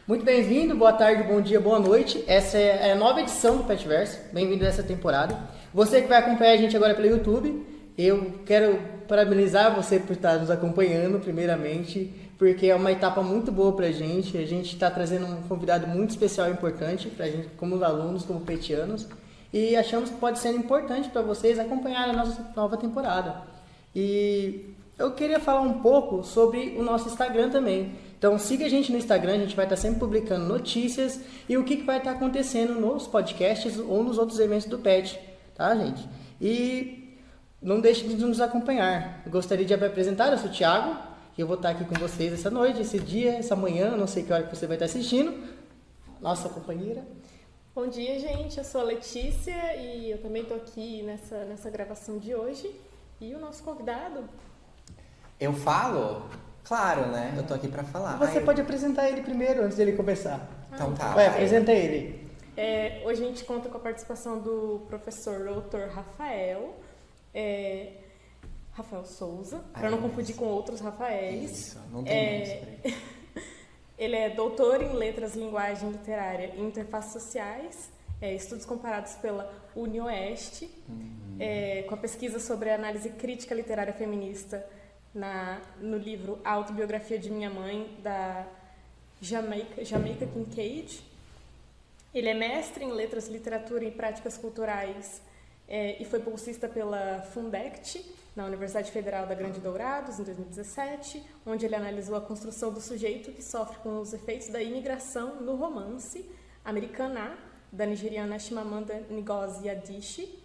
Muito bem-vindo, boa tarde, bom dia, boa noite. Essa é a nova edição do Petverso. Bem-vindo a essa temporada. Você que vai acompanhar a gente agora pelo YouTube, eu quero parabenizar você por estar nos acompanhando, primeiramente, porque é uma etapa muito boa pra gente. A gente está trazendo um convidado muito especial e importante pra gente, como alunos, como petianos, e achamos que pode ser importante para vocês acompanhar a nossa nova temporada. E eu queria falar um pouco sobre o nosso Instagram também. Então siga a gente no Instagram, a gente vai estar sempre publicando notícias e o que vai estar acontecendo nos podcasts ou nos outros eventos do PET, tá, gente? E não deixe de nos acompanhar. Eu gostaria de me apresentar, eu sou o Thiago, e eu vou estar aqui com vocês essa noite, esse dia, essa manhã, não sei que hora que você vai estar assistindo. Nossa companheira. Bom dia, gente. Eu sou a Letícia e eu também estou aqui nessa gravação de hoje. E o nosso convidado... Eu falo? Claro, né? Eu tô aqui pra falar. Você pode apresentar ele primeiro, antes dele começar. Então tá. Vai, apresenta ele. Hoje a gente conta com a participação do professor doutor Rafael. Rafael Souza, para não confundir com outros Rafaéis. Isso, não tem mais. Ele é doutor em Letras, Linguagem Literária e Interfaces Sociais, estudos comparados pela UniOeste, com a pesquisa sobre a análise crítica literária feminista no livro Autobiografia de Minha Mãe, da Jamaica Kincaid. Ele é mestre em Letras, Literatura e Práticas Culturais e foi bolsista pela Fundect, na Universidade Federal da Grande Dourados, em 2017, onde ele analisou a construção do sujeito que sofre com os efeitos da imigração no romance Americana, da nigeriana Chimamanda Ngozi Adichie.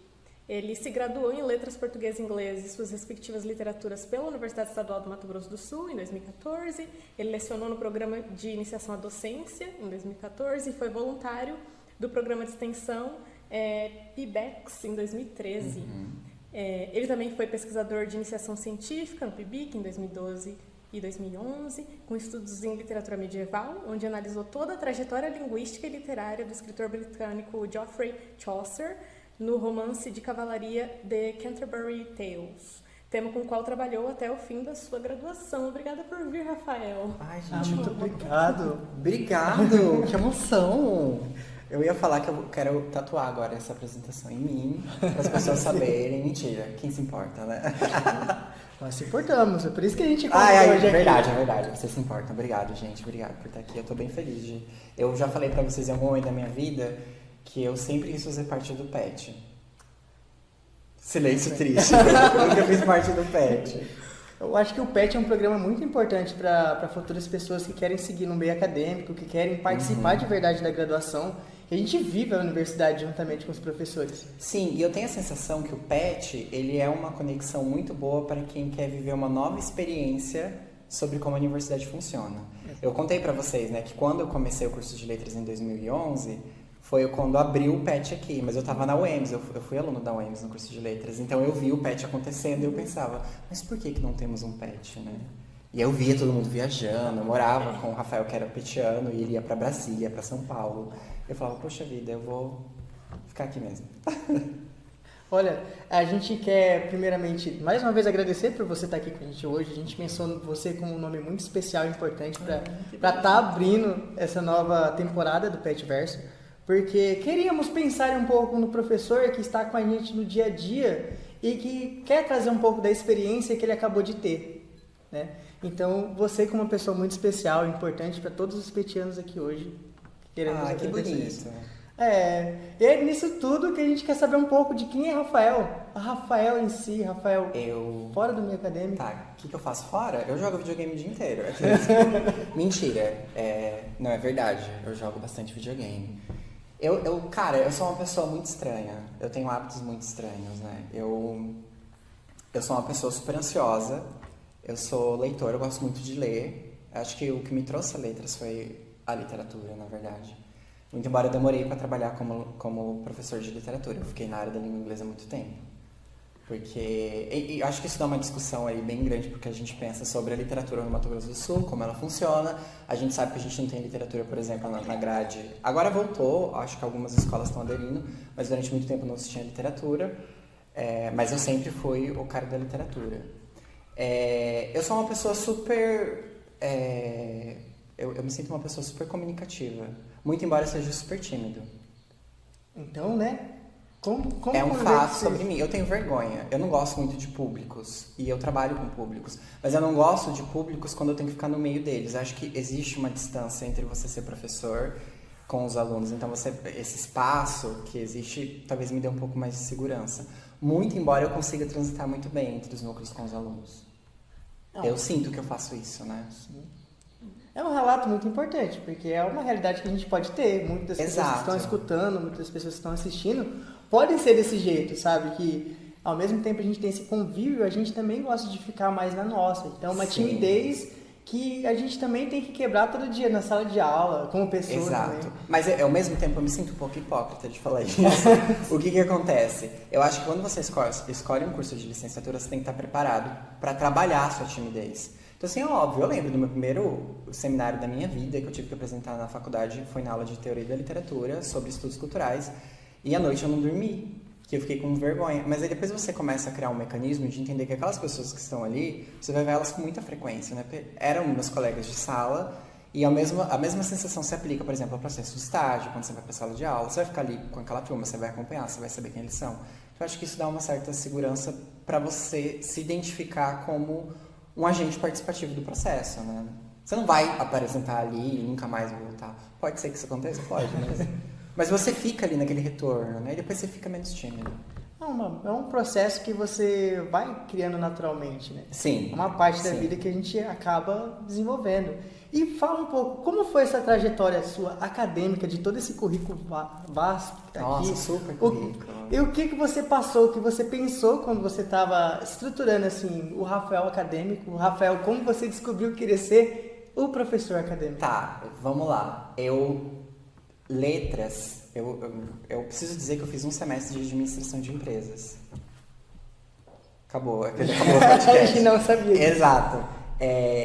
Ele se graduou em Letras Português e Inglês e suas respectivas literaturas pela Universidade Estadual do Mato Grosso do Sul, em 2014. Ele lecionou no Programa de Iniciação à Docência, em 2014, e foi voluntário do Programa de Extensão PIBEX, em 2013. Ele também foi pesquisador de iniciação científica no PIBIC, em 2012 e 2011, com estudos em literatura medieval, onde analisou toda a trajetória linguística e literária do escritor britânico Geoffrey Chaucer, no romance de cavalaria The Canterbury Tales, tema com o qual trabalhou até o fim da sua graduação. Obrigada por vir, Rafael. Ai, gente, muito obrigado. Obrigado, que emoção. Eu ia falar que eu quero tatuar agora essa apresentação em mim, para as pessoas saberem. Mentira, quem se importa, né? Nós se importamos, é por isso que a gente convidou hoje é aqui. verdade, vocês se importam. Obrigado, gente, obrigado por estar aqui. Eu tô bem feliz Eu já falei pra vocês em algum momento da minha vida que eu sempre quis fazer parte do PET. Silêncio triste. Porque eu fiz parte do PET. Eu acho que o PET é um programa muito importante para futuras pessoas que querem seguir no meio acadêmico, que querem participar de verdade da graduação. E a gente vive a universidade juntamente com os professores. Sim, e eu tenho a sensação que o PET, ele é uma conexão muito boa para quem quer viver uma nova experiência sobre como a universidade funciona. Eu contei para vocês, né, que quando eu comecei o curso de letras em 2011, foi quando abriu o PET aqui, mas eu estava na UEMS, eu fui aluno da UEMS no curso de letras, então eu vi o PET acontecendo e eu pensava, mas por que não temos um PET, né? E eu via todo mundo viajando, eu morava com o Rafael, que era petiano, e ele ia para Brasília, para São Paulo. Eu falava, poxa vida, eu vou ficar aqui mesmo. Olha, a gente quer primeiramente, mais uma vez, agradecer por você estar aqui com a gente hoje. A gente pensou você com um nome muito especial e importante para estar abrindo essa nova temporada do Petverso, porque queríamos pensar um pouco no professor que está com a gente no dia a dia e que quer trazer um pouco da experiência que ele acabou de ter, né? Então, você como uma pessoa muito especial e importante para todos os petianos aqui hoje, queremos que agradecer bonito. isso. E é nisso tudo que a gente quer saber um pouco de quem é Rafael. A Rafael em si, Rafael fora do meio acadêmico. Tá, o que eu faço fora? Eu jogo videogame o dia inteiro. Mentira, não é verdade, eu jogo bastante videogame. Cara, eu sou uma pessoa muito estranha, eu tenho hábitos muito estranhos, né? Eu sou uma pessoa super ansiosa, eu sou leitor, eu gosto muito de ler. Acho que o que me trouxe a letras foi a literatura, na verdade. Muito embora eu demorei para trabalhar como professor de literatura. Eu fiquei na área da língua inglesa há muito tempo. Porque... E acho que isso dá uma discussão aí bem grande, porque a gente pensa sobre a literatura no Mato Grosso do Sul, como ela funciona. A gente sabe que a gente não tem literatura, por exemplo, na grade. Agora voltou, acho que algumas escolas estão aderindo, mas durante muito tempo não se tinha literatura. Mas eu sempre fui o cara da literatura. Eu sou uma pessoa super Eu me sinto uma pessoa super comunicativa. Muito embora eu seja super tímido. Então, né? Como É um conviver fato com isso? sobre mim. Eu tenho vergonha. Eu não gosto muito de públicos. E eu trabalho com públicos. Mas eu não gosto de públicos quando eu tenho que ficar no meio deles. Acho que existe uma distância entre você ser professor com os alunos. Então, esse espaço que existe talvez me dê um pouco mais de segurança. Muito embora eu consiga transitar muito bem entre os núcleos com os alunos. Não. Eu sinto que eu faço isso, né? Sim. É um relato muito importante, porque é uma realidade que a gente pode ter. Muitas pessoas que estão escutando, muitas pessoas que estão assistindo, podem ser desse jeito, sabe? Que ao mesmo tempo a gente tem esse convívio, a gente também gosta de ficar mais na nossa. Então, uma Sim. timidez que a gente também tem que quebrar todo dia na sala de aula, como pessoa. Exato. Também. Mas ao mesmo tempo eu me sinto um pouco hipócrita de falar isso. O que acontece? Eu acho que quando você escolhe um curso de licenciatura, você tem que estar preparado para trabalhar a sua timidez. Então, assim, é óbvio, eu lembro do meu primeiro seminário da minha vida que eu tive que apresentar na faculdade, foi na aula de Teoria da Literatura, sobre estudos culturais, e à noite eu não dormi, que eu fiquei com vergonha. Mas aí depois você começa a criar um mecanismo de entender que aquelas pessoas que estão ali, você vai ver elas com muita frequência, né? Eram meus colegas de sala, e a mesma sensação se aplica, por exemplo, ao processo de estágio, quando você vai para a sala de aula, você vai ficar ali com aquela turma, você vai acompanhar, você vai saber quem eles são. Então, eu acho que isso dá uma certa segurança para você se identificar como um agente participativo do processo, né? Você não vai apresentar ali e nunca mais voltar. Pode ser que isso aconteça? Pode, mas você fica ali naquele retorno, né? E depois você fica menos tímido. É um processo que você vai criando naturalmente, né? Sim. É uma parte da Sim. vida que a gente acaba desenvolvendo. E fala um pouco, como foi essa trajetória sua acadêmica, de todo esse currículo vasto que está aqui? Nossa, super currículo. E o que você passou, o que você pensou quando você estava estruturando assim, o Rafael acadêmico, o Rafael, como você descobriu que queria ser o professor acadêmico? Tá, vamos lá. Letras, eu preciso dizer que eu fiz um semestre de administração de empresas. Acabou o podcast. Que não sabia disso. Exato.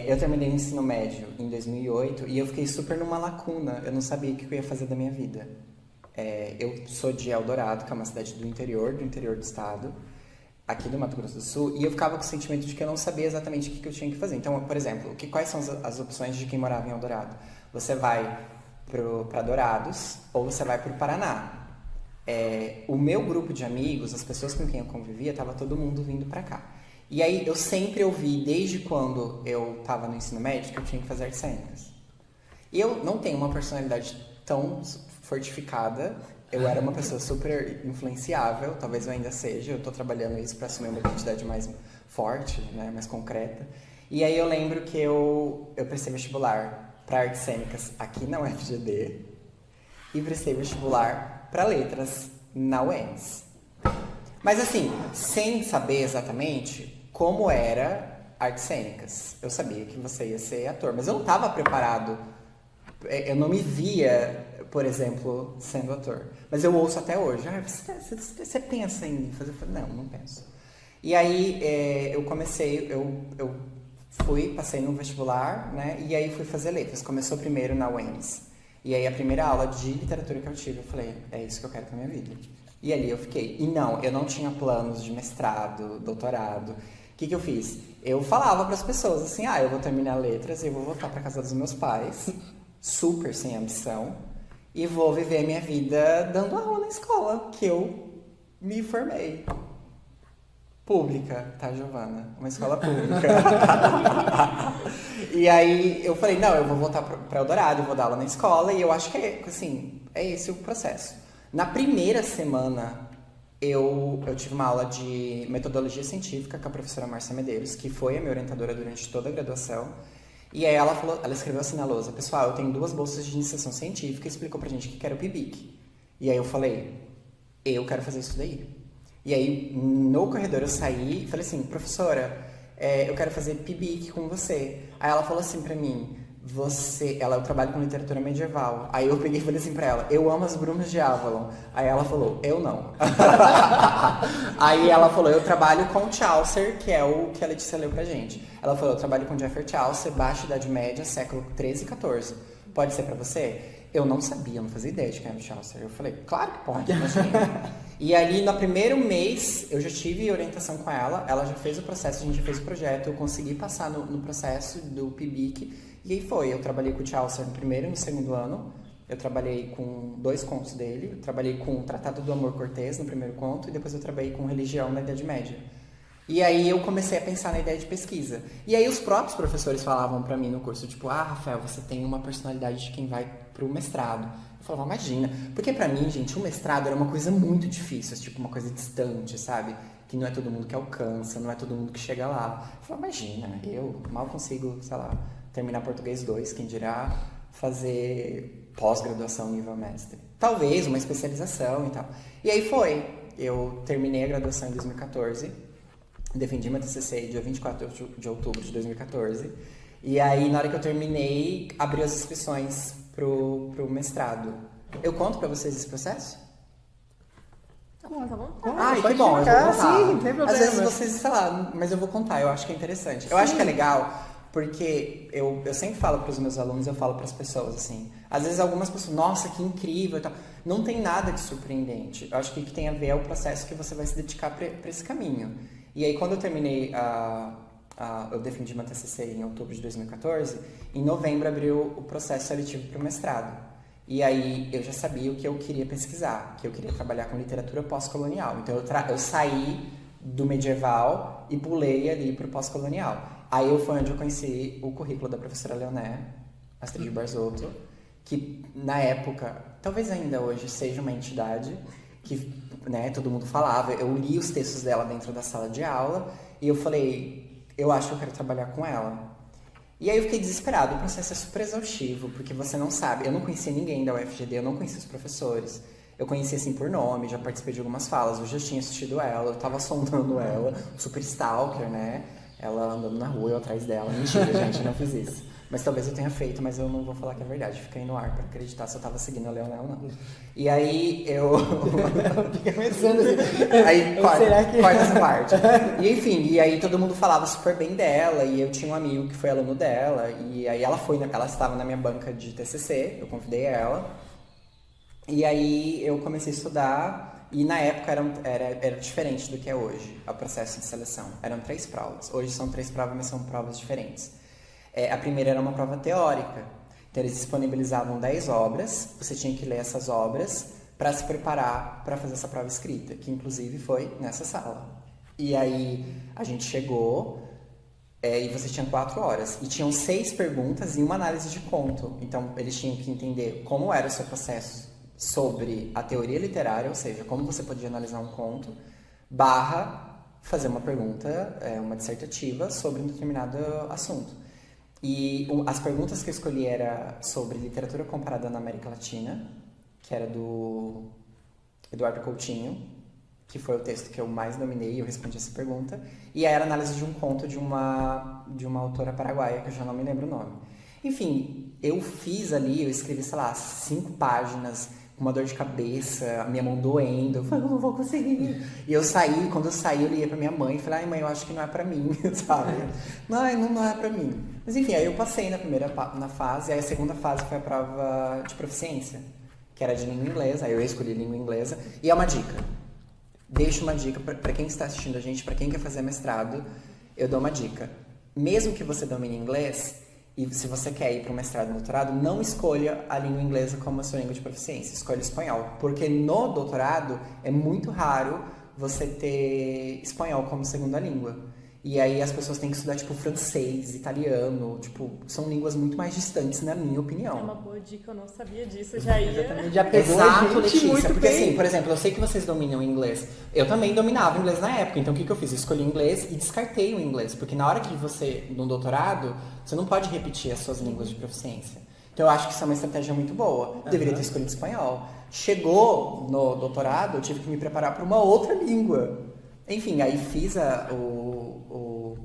Eu terminei o ensino médio em 2008 e eu fiquei super numa lacuna. Eu não sabia o que eu ia fazer da minha vida. Eu sou de Eldorado, que é uma cidade do interior do estado, aqui do Mato Grosso do Sul, e eu ficava com o sentimento de que eu não sabia exatamente o que eu tinha que fazer. Então, por exemplo, quais são as opções de quem morava em Eldorado? Você vai para Dourados ou você vai para o Paraná. O meu grupo de amigos, as pessoas com quem eu convivia, estava todo mundo vindo para cá. E aí eu sempre ouvi, desde quando eu estava no ensino médio, que eu tinha que fazer artes cênicas. E eu não tenho uma personalidade tão fortificada. Eu era uma pessoa super influenciável, talvez eu ainda seja. Eu estou trabalhando isso para assumir uma identidade mais forte, né, mais concreta. E aí eu lembro que eu prestei vestibular para artes cênicas aqui na UFGD e prestei vestibular para letras na UENS. Mas assim, sem saber exatamente como era artes cênicas. Eu sabia que você ia ser ator, mas eu não estava preparado. Eu não me via, por exemplo, sendo ator. Mas eu ouço até hoje. Você pensa em fazer? Eu falei, não penso. E aí eu comecei, eu passei no vestibular, né? E aí fui fazer letras. Começou primeiro na UENS. E aí a primeira aula de literatura que eu tive, eu falei, é isso que eu quero pra minha vida. E ali eu fiquei. E eu não tinha planos de mestrado, doutorado. O que eu fiz? Eu falava para as pessoas assim, eu vou terminar letras e eu vou voltar para casa dos meus pais, super sem ambição, e vou viver a minha vida dando aula na escola que eu me formei. Pública, tá, Giovana? Uma escola pública. E aí eu falei, eu vou voltar para Eldorado, eu vou dar aula na escola, e eu acho que é esse o processo. Na primeira semana, eu tive uma aula de metodologia científica com a professora Márcia Medeiros, que foi a minha orientadora durante toda a graduação. E aí ela escreveu assim na lousa, pessoal, eu tenho 2 bolsas de iniciação científica, e explicou pra gente o que era o PIBIC. E aí eu falei, eu quero fazer isso daí. E aí, no corredor eu saí e falei assim, professora, eu quero fazer PIBIC com você. Aí ela falou assim pra mim, eu trabalho com literatura medieval. Aí eu peguei e falei assim pra ela, eu amo as Brumas de Avalon. Aí ela falou, eu não. Aí ela falou, eu trabalho com Chaucer, que é o que a Letícia leu pra gente. Ela falou, eu trabalho com Geoffrey Chaucer, Baixa Idade Média, século 13 e 14. Pode ser pra você? Eu não sabia, não fazia ideia de quem era o Chaucer. Eu falei, claro que pode, imagina. E ali, no primeiro mês, eu já tive orientação com ela já fez o processo, a gente já fez o projeto, eu consegui passar no processo do PIBIC, E aí eu trabalhei com o Chaucer no primeiro e no segundo ano, eu trabalhei com 2 contos dele, eu trabalhei com o Tratado do Amor Cortês no primeiro conto, e depois eu trabalhei com religião na Idade Média. E aí eu comecei a pensar na ideia de pesquisa. E aí os próprios professores falavam pra mim no curso, tipo, Rafael, você tem uma personalidade de quem vai pro mestrado. Eu falava, imagina. Porque pra mim, gente, o mestrado era uma coisa muito difícil, tipo, uma coisa distante, sabe? Que não é todo mundo que alcança, não é todo mundo que chega lá. Eu falava, imagina, eu mal consigo, sei lá, terminar português 2, quem dirá fazer pós-graduação nível mestre. Talvez uma especialização e tal. E aí eu terminei a graduação em 2014, defendi meu TCC dia 24 de outubro de 2014, e aí na hora que eu terminei, abriu as inscrições pro mestrado. Eu conto pra vocês esse processo? Tá bom. Que bom, eu vou contar. Sim, não tem problema. Às vezes vocês, sei lá, mas eu vou contar, eu acho que é interessante. Eu acho que é legal, porque eu sempre falo pros meus alunos, eu falo pras pessoas, assim. Às vezes algumas pessoas, nossa, que incrível e tal. Não tem nada de surpreendente. Eu acho que o que tem a ver é o processo que você vai se dedicar pra esse caminho. E aí, quando eu terminei, eu defendi meu TCC em outubro de 2014, em novembro abriu o processo seletivo para o mestrado. E aí, eu já sabia o que eu queria pesquisar, que eu queria trabalhar com literatura pós-colonial. Então, eu saí do medieval e pulei ali para o pós-colonial. Aí, foi onde eu conheci o currículo da professora Leoné, Astrid Barzotto, que, na época, talvez ainda hoje seja uma entidade que, né, todo mundo falava. Eu li os textos dela dentro da sala de aula e eu falei, eu acho que eu quero trabalhar com ela. E aí eu fiquei desesperado. O processo é super exaustivo, porque você não sabe. Eu não conhecia ninguém da UFGD, eu não conhecia os professores. Eu conhecia assim por nome, já participei de algumas falas, eu já tinha assistido ela, eu tava sondando ela, super stalker, né? Ela andando na rua, eu atrás dela. Mentira, gente, eu não fiz isso. Mas talvez eu tenha feito, mas eu não vou falar que é verdade. Fica aí no ar pra acreditar se eu tava seguindo a Leonel ou não. E aí eu... Fica pensando assim. Aí Será que... corta essa parte. E enfim, e aí todo mundo falava super bem dela. E eu tinha um amigo que foi aluno dela. E aí ela estava na minha banca de TCC. Eu convidei ela. E aí eu comecei a estudar. E na época era diferente do que é hoje, o processo de seleção. Eram 3 provas. Hoje são 3 provas, mas são provas diferentes. A primeira era uma prova teórica. Então, eles disponibilizavam 10 obras. Você tinha que ler essas obras para se preparar para fazer essa prova escrita, que inclusive foi nessa sala. E aí, a gente chegou e você tinha 4 horas. E tinham 6 perguntas e uma análise de conto. Então, eles tinham que entender como era o seu processo sobre a teoria literária, ou seja, como você podia analisar um conto, / fazer uma pergunta, uma dissertativa sobre um determinado assunto. E as perguntas que eu escolhi era sobre literatura comparada na América Latina, que era do Eduardo Coutinho, que foi o texto que eu mais dominei e eu respondi essa pergunta. E aí era análise de um conto de uma autora paraguaia, que eu já não me lembro o nome. Enfim, eu escrevi, sei lá, 5 páginas, com uma dor de cabeça, a minha mão doendo, eu falei, eu não vou conseguir. E quando eu saí, eu liguei pra minha mãe e falei, ai mãe, eu acho que não é pra mim, sabe? Não é pra mim. Mas enfim, aí eu passei na fase, aí a segunda fase foi a prova de proficiência, que era de língua inglesa, aí eu escolhi língua inglesa, e é uma dica. Deixo uma dica pra quem está assistindo a gente, pra quem quer fazer mestrado, eu dou uma dica. Mesmo que você domine inglês, e se você quer ir para um mestrado e doutorado, não escolha a língua inglesa como a sua língua de proficiência, escolha espanhol. Porque no doutorado é muito raro você ter espanhol como segunda língua. E aí as pessoas têm que estudar, tipo, francês, italiano, tipo, são línguas muito mais distantes, na minha opinião. É uma boa dica, eu não sabia disso, já ia... Exatamente, já pegou Exato, a gente Letícia, muito porque bem. assim, por exemplo, eu sei que vocês dominam inglês. Eu também dominava inglês na época, então o que eu fiz? Eu escolhi inglês e descartei o inglês, porque na hora que você, no doutorado, você não pode repetir as suas línguas de proficiência. Então eu acho que isso é uma estratégia muito boa. Deveria ter escolhido espanhol. Chegou no doutorado, eu tive que me preparar para uma outra língua. Enfim, aí fiz o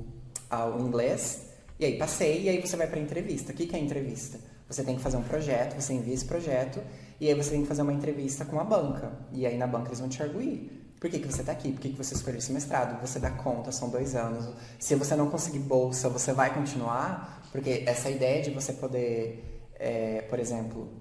inglês, e aí passei, e aí você vai para a entrevista. O que é a entrevista? Você tem que fazer um projeto, você envia esse projeto, e aí você tem que fazer uma entrevista com a banca. E aí na banca eles vão te arguir. Por que você está aqui? Por que você escolheu esse mestrado? Você dá conta, são 2 anos. Se você não conseguir bolsa, você vai continuar? Porque essa ideia de você poder, por exemplo,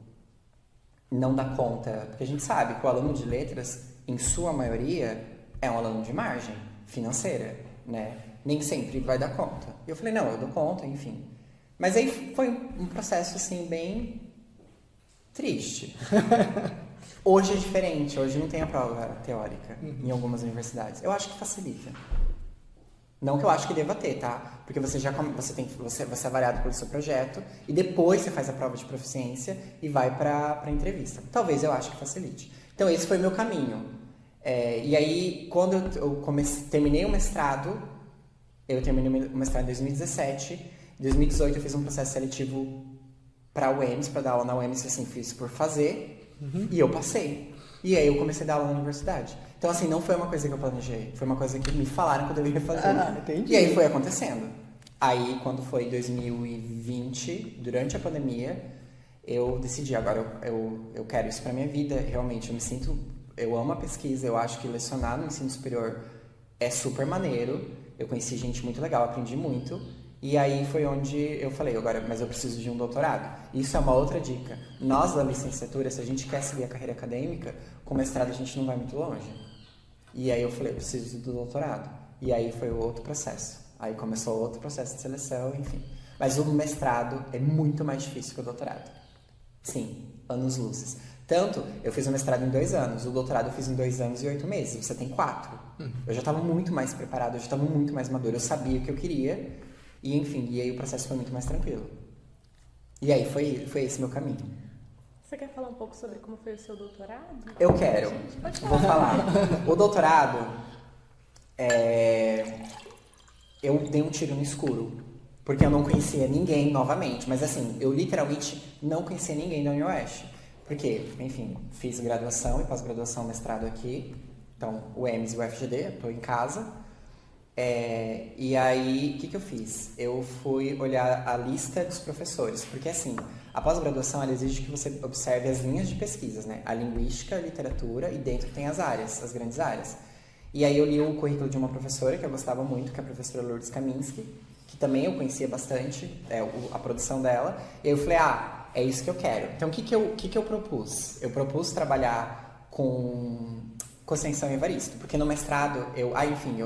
não dar conta... Porque a gente sabe que o aluno de letras, em sua maioria, é um aluno de margem financeira, né? Nem sempre vai dar conta. E eu falei, não, eu dou conta, enfim. Mas aí foi um processo, assim, bem triste. Hoje é diferente, hoje não tem a prova teórica em algumas universidades. Eu acho que facilita. Não que eu acho que deva ter, tá? Porque você é avaliado pelo seu projeto e depois você faz a prova de proficiência e vai pra entrevista. Talvez eu acho que facilite. Então esse foi o meu caminho. E aí, quando eu terminei o mestrado, eu terminei o mestrado em 2017. Em 2018 eu fiz um processo seletivo pra UEMS, pra dar aula na UEMS, assim, fiz por fazer, e eu passei. E aí eu comecei a dar aula na universidade. Então, assim, não foi uma coisa que eu planejei. Foi uma coisa que me falaram que eu deveria fazer. Entendi. E aí foi acontecendo. Aí, quando foi 2020, durante a pandemia, eu decidi, agora eu quero isso pra minha vida. Realmente, eu amo a pesquisa. Eu acho que lecionar no ensino superior é super maneiro. Eu conheci gente muito legal, aprendi muito. E aí foi onde eu falei, mas eu preciso de um doutorado. Isso é uma outra dica. Nós, da licenciatura, se a gente quer seguir a carreira acadêmica, com mestrado a gente não vai muito longe. E aí eu falei, eu preciso do doutorado. E aí foi o outro processo. Aí começou outro processo de seleção, enfim. Mas o mestrado é muito mais difícil que o doutorado. Sim, anos-luzes. Tanto, eu fiz o mestrado em 2 anos, o doutorado eu fiz em 2 anos e 8 meses. Você tem 4. Eu já estava muito mais preparado, eu já estava muito mais maduro. Eu sabia o que eu queria. E enfim, e aí o processo foi muito mais tranquilo. E aí foi esse meu caminho. Você quer falar um pouco sobre como foi o seu doutorado? Eu quero. Vou falar. O doutorado, eu dei um tiro no escuro. Porque eu não conhecia ninguém novamente. Mas assim, eu literalmente não conhecia ninguém da UniOeste. Porque, enfim, fiz graduação e pós-graduação, mestrado aqui. Então, o EMS e o FGD, eu estou em casa. E aí, o que eu fiz? Eu fui olhar a lista dos professores, porque assim, a pós-graduação ela exige que você observe as linhas de pesquisas, né? A linguística, a literatura e dentro tem as áreas, as grandes áreas. E aí eu li o currículo de uma professora que eu gostava muito, que é a professora Lourdes Kaminski, que também eu conhecia bastante, a produção dela, e aí eu falei, é isso que eu quero. Então, o que eu propus? Eu propus trabalhar com Conceição Evaristo, porque no mestrado, eu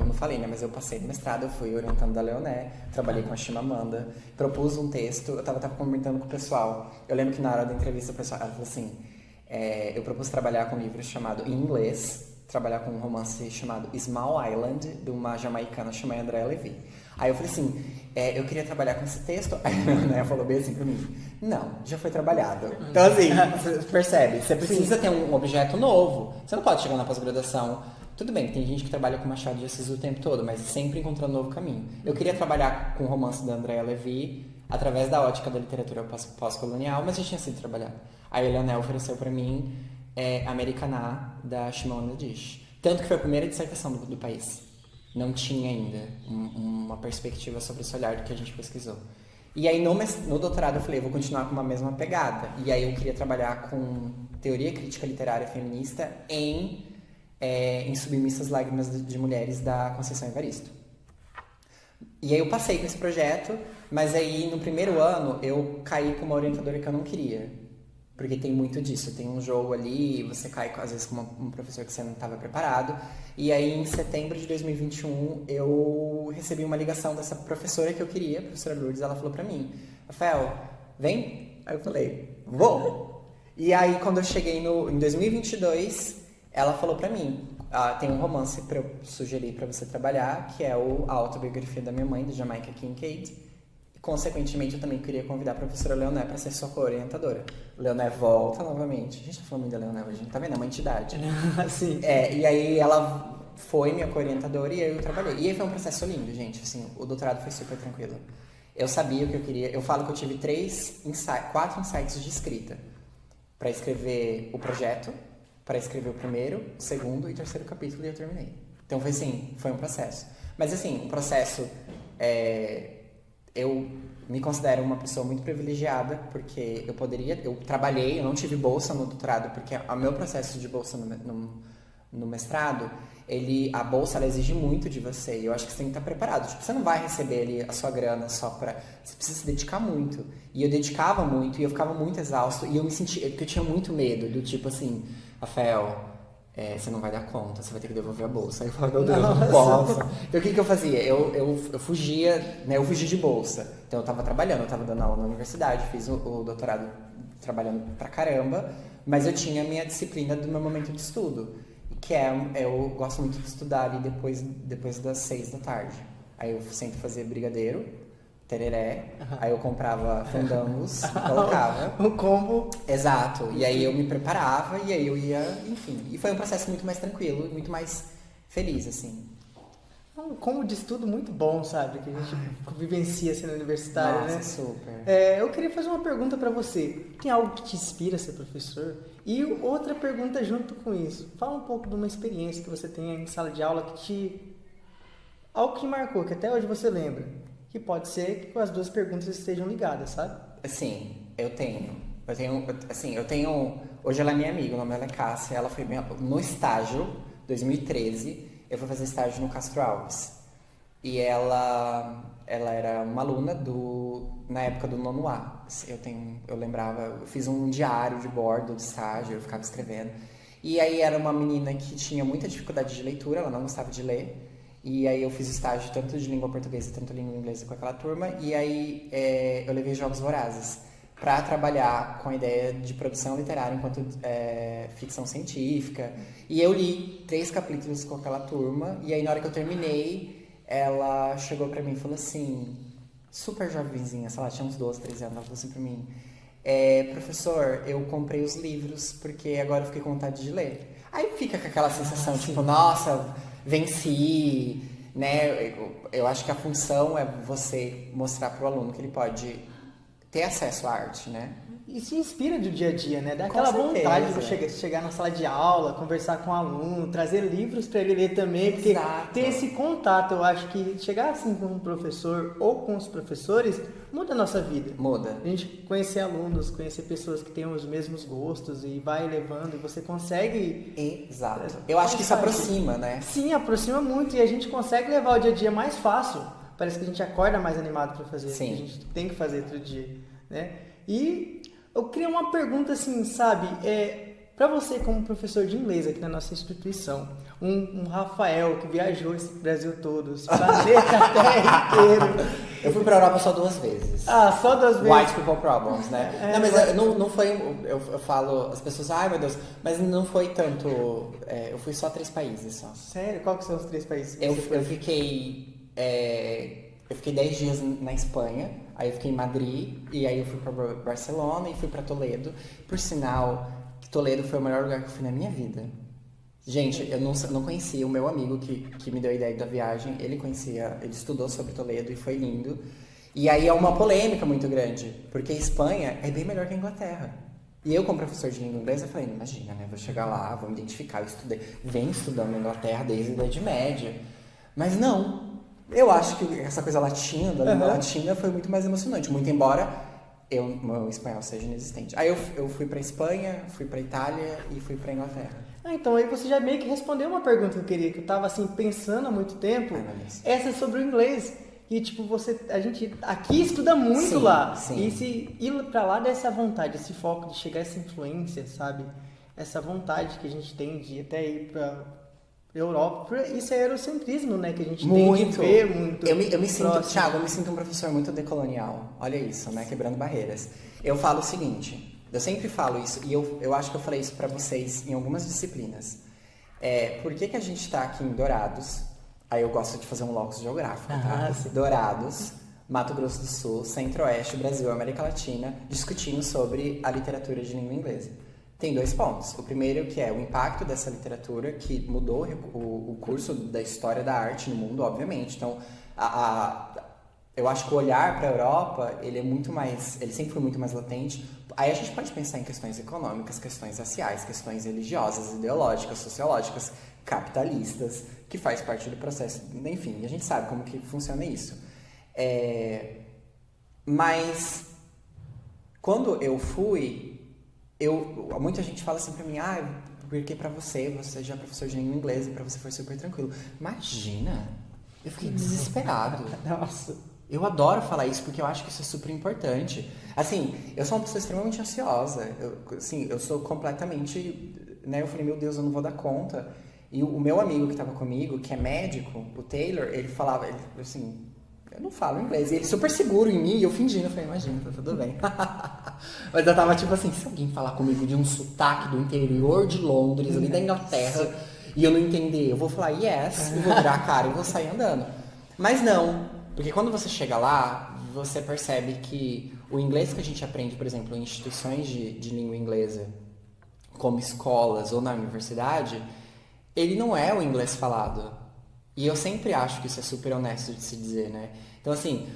não falei, né, mas eu passei no mestrado, eu fui orientando da Leoné, trabalhei com a Chimamanda, propus um texto, eu tava comentando com o pessoal, eu lembro que na hora da entrevista o pessoal, ela falou assim, eu propus trabalhar com um livro chamado, em inglês, trabalhar com um romance chamado Small Island, de uma jamaicana chamada Andrea Levy. Aí eu falei assim, eu queria trabalhar com esse texto, aí a Leoné falou bem assim pra mim, não, já foi trabalhado. Então assim, você percebe, você precisa ter um objeto novo, você não pode chegar na pós-graduação, tudo bem, tem gente que trabalha com Machado de Assis o tempo todo, mas sempre encontrando um novo caminho. Eu queria trabalhar com o romance da Andrea Levy, através da ótica da literatura pós-colonial, mas já tinha sido trabalhado. Aí a Leonel ofereceu pra mim Americaná, da Chimamanda Adichie. Tanto que foi a primeira dissertação do país. Não tinha ainda uma perspectiva sobre esse olhar do que a gente pesquisou. E aí no doutorado eu falei, vou continuar com uma mesma pegada. E aí eu queria trabalhar com teoria crítica literária feminista em Submissas Lágrimas de Mulheres, da Conceição Evaristo. E aí eu passei com esse projeto, mas aí no primeiro ano eu caí com uma orientadora que eu não queria. Porque tem muito disso, tem um jogo ali, você cai às vezes com um professor que você não estava preparado. E aí em setembro de 2021 eu recebi uma ligação dessa professora que eu queria, a professora Lourdes, ela falou pra mim, Rafael, vem? Aí eu falei, vou! E aí quando eu cheguei em 2022, ela falou pra mim, tem um romance pra eu sugerir pra você trabalhar, que é a autobiografia da minha mãe, da Jamaica Kincaid. Consequentemente, eu também queria convidar a professora Leoné para ser sua co-orientadora. Leoné volta novamente. A gente tá falando muito da Leoné hoje, a gente tá vendo? É uma entidade. Sim. E aí ela foi minha co-orientadora e aí eu trabalhei. E aí foi um processo lindo, gente. Assim, o doutorado foi super tranquilo. Eu sabia o que eu queria. Eu falo que eu tive 4 insights de escrita. Para escrever o projeto, para escrever o primeiro, o segundo e o terceiro capítulo e eu terminei. Então foi assim, foi um processo. Mas assim, o processo... Eu me considero uma pessoa muito privilegiada, porque eu trabalhei, eu não tive bolsa no doutorado, porque o meu processo de bolsa no mestrado, a bolsa ela exige muito de você, e eu acho que você tem que estar preparado. Tipo, você não vai receber ali a sua grana só pra... Você precisa se dedicar muito. E eu dedicava muito, e eu ficava muito exausto, e eu me sentia... Porque eu tinha muito medo, do tipo assim, Rafael, você não vai dar conta, você vai ter que devolver a bolsa. Aí eu falava, meu Deus, não posso. Então o que eu fazia? Eu fugia, né? Eu fugi de bolsa. Então eu tava trabalhando, eu tava dando aula na universidade, fiz o doutorado trabalhando pra caramba, mas eu tinha a minha disciplina do meu momento de estudo, que eu gosto muito de estudar ali depois das 6 da tarde. Aí eu sempre fazia brigadeiro, tereré, aí eu comprava fandangos, colocava. O combo. Exato, e aí eu me preparava e aí eu ia, enfim. E foi um processo muito mais tranquilo, muito mais feliz, assim. Um combo de estudo muito bom, sabe? Que a gente vivencia sendo universitário, Nossa, né? super. Eu queria fazer uma pergunta pra você. Tem algo que te inspira a ser professor? E outra pergunta junto com isso. Fala um pouco de uma experiência que você tem em sala de aula algo que te marcou, que até hoje você lembra. Que pode ser que as duas perguntas estejam ligadas, sabe? Sim, eu tenho. Hoje ela é minha amiga, o nome dela é Cássia. Ela foi no estágio, 2013, eu fui fazer estágio no Castro Alves. E ela era uma aluna na época do nono A. Eu lembrava, eu fiz um diário de bordo do estágio, eu ficava escrevendo. E aí era uma menina que tinha muita dificuldade de leitura, ela não gostava de ler. E aí eu fiz estágio tanto de língua portuguesa, tanto de língua inglesa com aquela turma. E aí eu levei Jogos Vorazes para trabalhar com a ideia de produção literária enquanto ficção científica. E eu li 3 capítulos com aquela turma. E aí na hora que eu terminei, ela chegou para mim e falou assim, super jovenzinha, sei lá, tinha uns 12, 13 anos, ela falou assim para mim, professor, eu comprei os livros porque agora eu fiquei com vontade de ler. Aí fica com aquela sensação, tipo, nossa, venci, né? Eu acho que a função é você mostrar para o aluno que ele pode ter acesso à arte, né? E se inspira do dia a dia, né? Dá Com aquela certeza. vontade de chegar na sala de aula, conversar com o aluno, trazer livros para ele ler também, porque Exato. ter esse contato, eu acho que chegar assim com um professor ou com os professores muda a nossa vida. Muda. A gente conhecer alunos, conhecer pessoas que têm os mesmos gostos e vai levando e você consegue... Exato. Eu acho que isso aproxima, né? Sim, aproxima muito e a gente consegue levar o dia a dia mais fácil. Parece que a gente acorda mais animado para fazer o que a gente tem que fazer todo dia, né? E eu queria uma pergunta assim, sabe? Para você como professor de inglês aqui na nossa instituição, um Rafael que viajou esse Brasil todo, esse planeta Terra inteiro. Eu fui pra Europa só 2 vezes. Ah, só 2 vezes? White people problems, né? Não, mas não foi... Eu falo... As pessoas... Ai, meu Deus. Mas não foi tanto... eu fui só 3 países, só. Sério? Qual que são os 3 países que Eu você foi? fiquei 10 dias na Espanha, aí eu fiquei em Madrid, e aí eu fui pra Barcelona e fui pra Toledo. Por sinal, que Toledo foi o melhor lugar que eu fui na minha vida. Gente, eu não conhecia o meu amigo que me deu a ideia da viagem, ele estudou sobre Toledo e foi lindo. E aí é uma polêmica muito grande, porque a Espanha é bem melhor que a Inglaterra. E eu, como professor de língua inglesa, falei, imagina, né, vou chegar lá, vou me identificar, venho estudando na Inglaterra desde a Idade Média. Mas não, eu acho que essa coisa latina, da língua latina, foi muito mais emocionante, muito embora meu espanhol seja inexistente. Aí eu fui pra Espanha, fui pra Itália e fui pra Inglaterra. Então aí você já meio que respondeu uma pergunta que eu queria, que eu tava assim pensando há muito tempo. Essa é sobre o inglês. E tipo, a gente aqui estuda muito lá. Sim. E se ir pra lá dá essa vontade, esse foco de chegar a essa influência, sabe? Essa vontade que a gente tem de até ir pra Europa. Isso é eurocentrismo, né? Que a gente tem de ver muito. Eu me sinto, próximo. Thiago, eu me sinto um professor muito decolonial. Olha isso, né? Quebrando barreiras. Eu falo o seguinte, eu sempre falo isso, e eu acho que eu falei isso pra vocês em algumas disciplinas. Por que a gente tá aqui em Dourados? Aí eu gosto de fazer um locus geográfico, tá? Sim. Dourados, Mato Grosso do Sul, Centro-Oeste, Brasil, América Latina, discutindo sobre a literatura de língua inglesa. Tem 2 pontos. O primeiro que é o impacto dessa literatura, que mudou o curso da história da arte no mundo, obviamente. Então, eu acho que o olhar para a Europa, ele sempre foi muito mais latente. Aí a gente pode pensar em questões econômicas, questões raciais, questões religiosas, ideológicas, sociológicas, capitalistas, que faz parte do processo. Enfim, a gente sabe como que funciona isso. Mas, quando eu fui... muita gente fala assim pra mim, porque pra você já é professor de língua inglesa, pra você foi super tranquilo. Imagina, eu fiquei desesperado. Nossa. Eu adoro falar isso porque eu acho que isso é super importante. Assim, eu sou uma pessoa extremamente ansiosa. Eu sou completamente né, eu falei, meu Deus, eu não vou dar conta. E o meu amigo que tava comigo, que é médico, o Taylor, ele falava, ele, assim, eu não falo inglês. E ele super seguro em mim, e eu fingindo, eu falei, imagina, tá tudo bem. Mas eu tava tipo assim, se alguém falar comigo de um sotaque do interior de Londres, ali da Inglaterra, e eu não entender, eu vou falar yes, eu vou virar a cara e vou sair andando. Mas não, porque quando você chega lá, você percebe que o inglês que a gente aprende, por exemplo, em instituições de língua inglesa, como escolas ou na universidade, ele não é o inglês falado. E eu sempre acho que isso é super honesto de se dizer, né? Então, assim,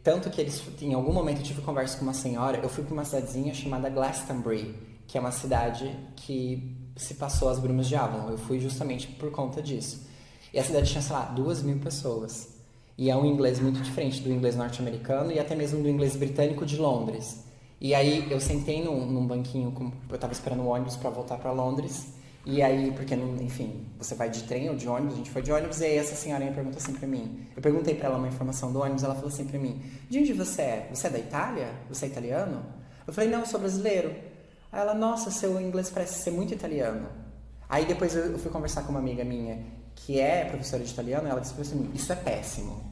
tanto que eles, em algum momento eu tive conversa com uma senhora, eu fui para uma cidadezinha chamada Glastonbury, que é uma cidade que se passou as Brumas de Avalon. Eu fui justamente por conta disso. E a cidade tinha, sei lá, 2.000 pessoas. E é um inglês muito diferente do inglês norte-americano e até mesmo do inglês britânico de Londres. E aí eu sentei num banquinho, eu tava esperando o ônibus para voltar para Londres. E aí, porque, enfim, você vai de trem ou de ônibus, a gente foi de ônibus, e aí essa senhorinha perguntou assim pra mim. Eu perguntei pra ela uma informação do ônibus, ela falou assim pra mim, de onde você é? Você é da Itália? Você é italiano? Eu falei, não, eu sou brasileiro. Aí ela, nossa, seu inglês parece ser muito italiano. Aí depois eu fui conversar com uma amiga minha, que é professora de italiano, e ela disse pra mim, isso é péssimo.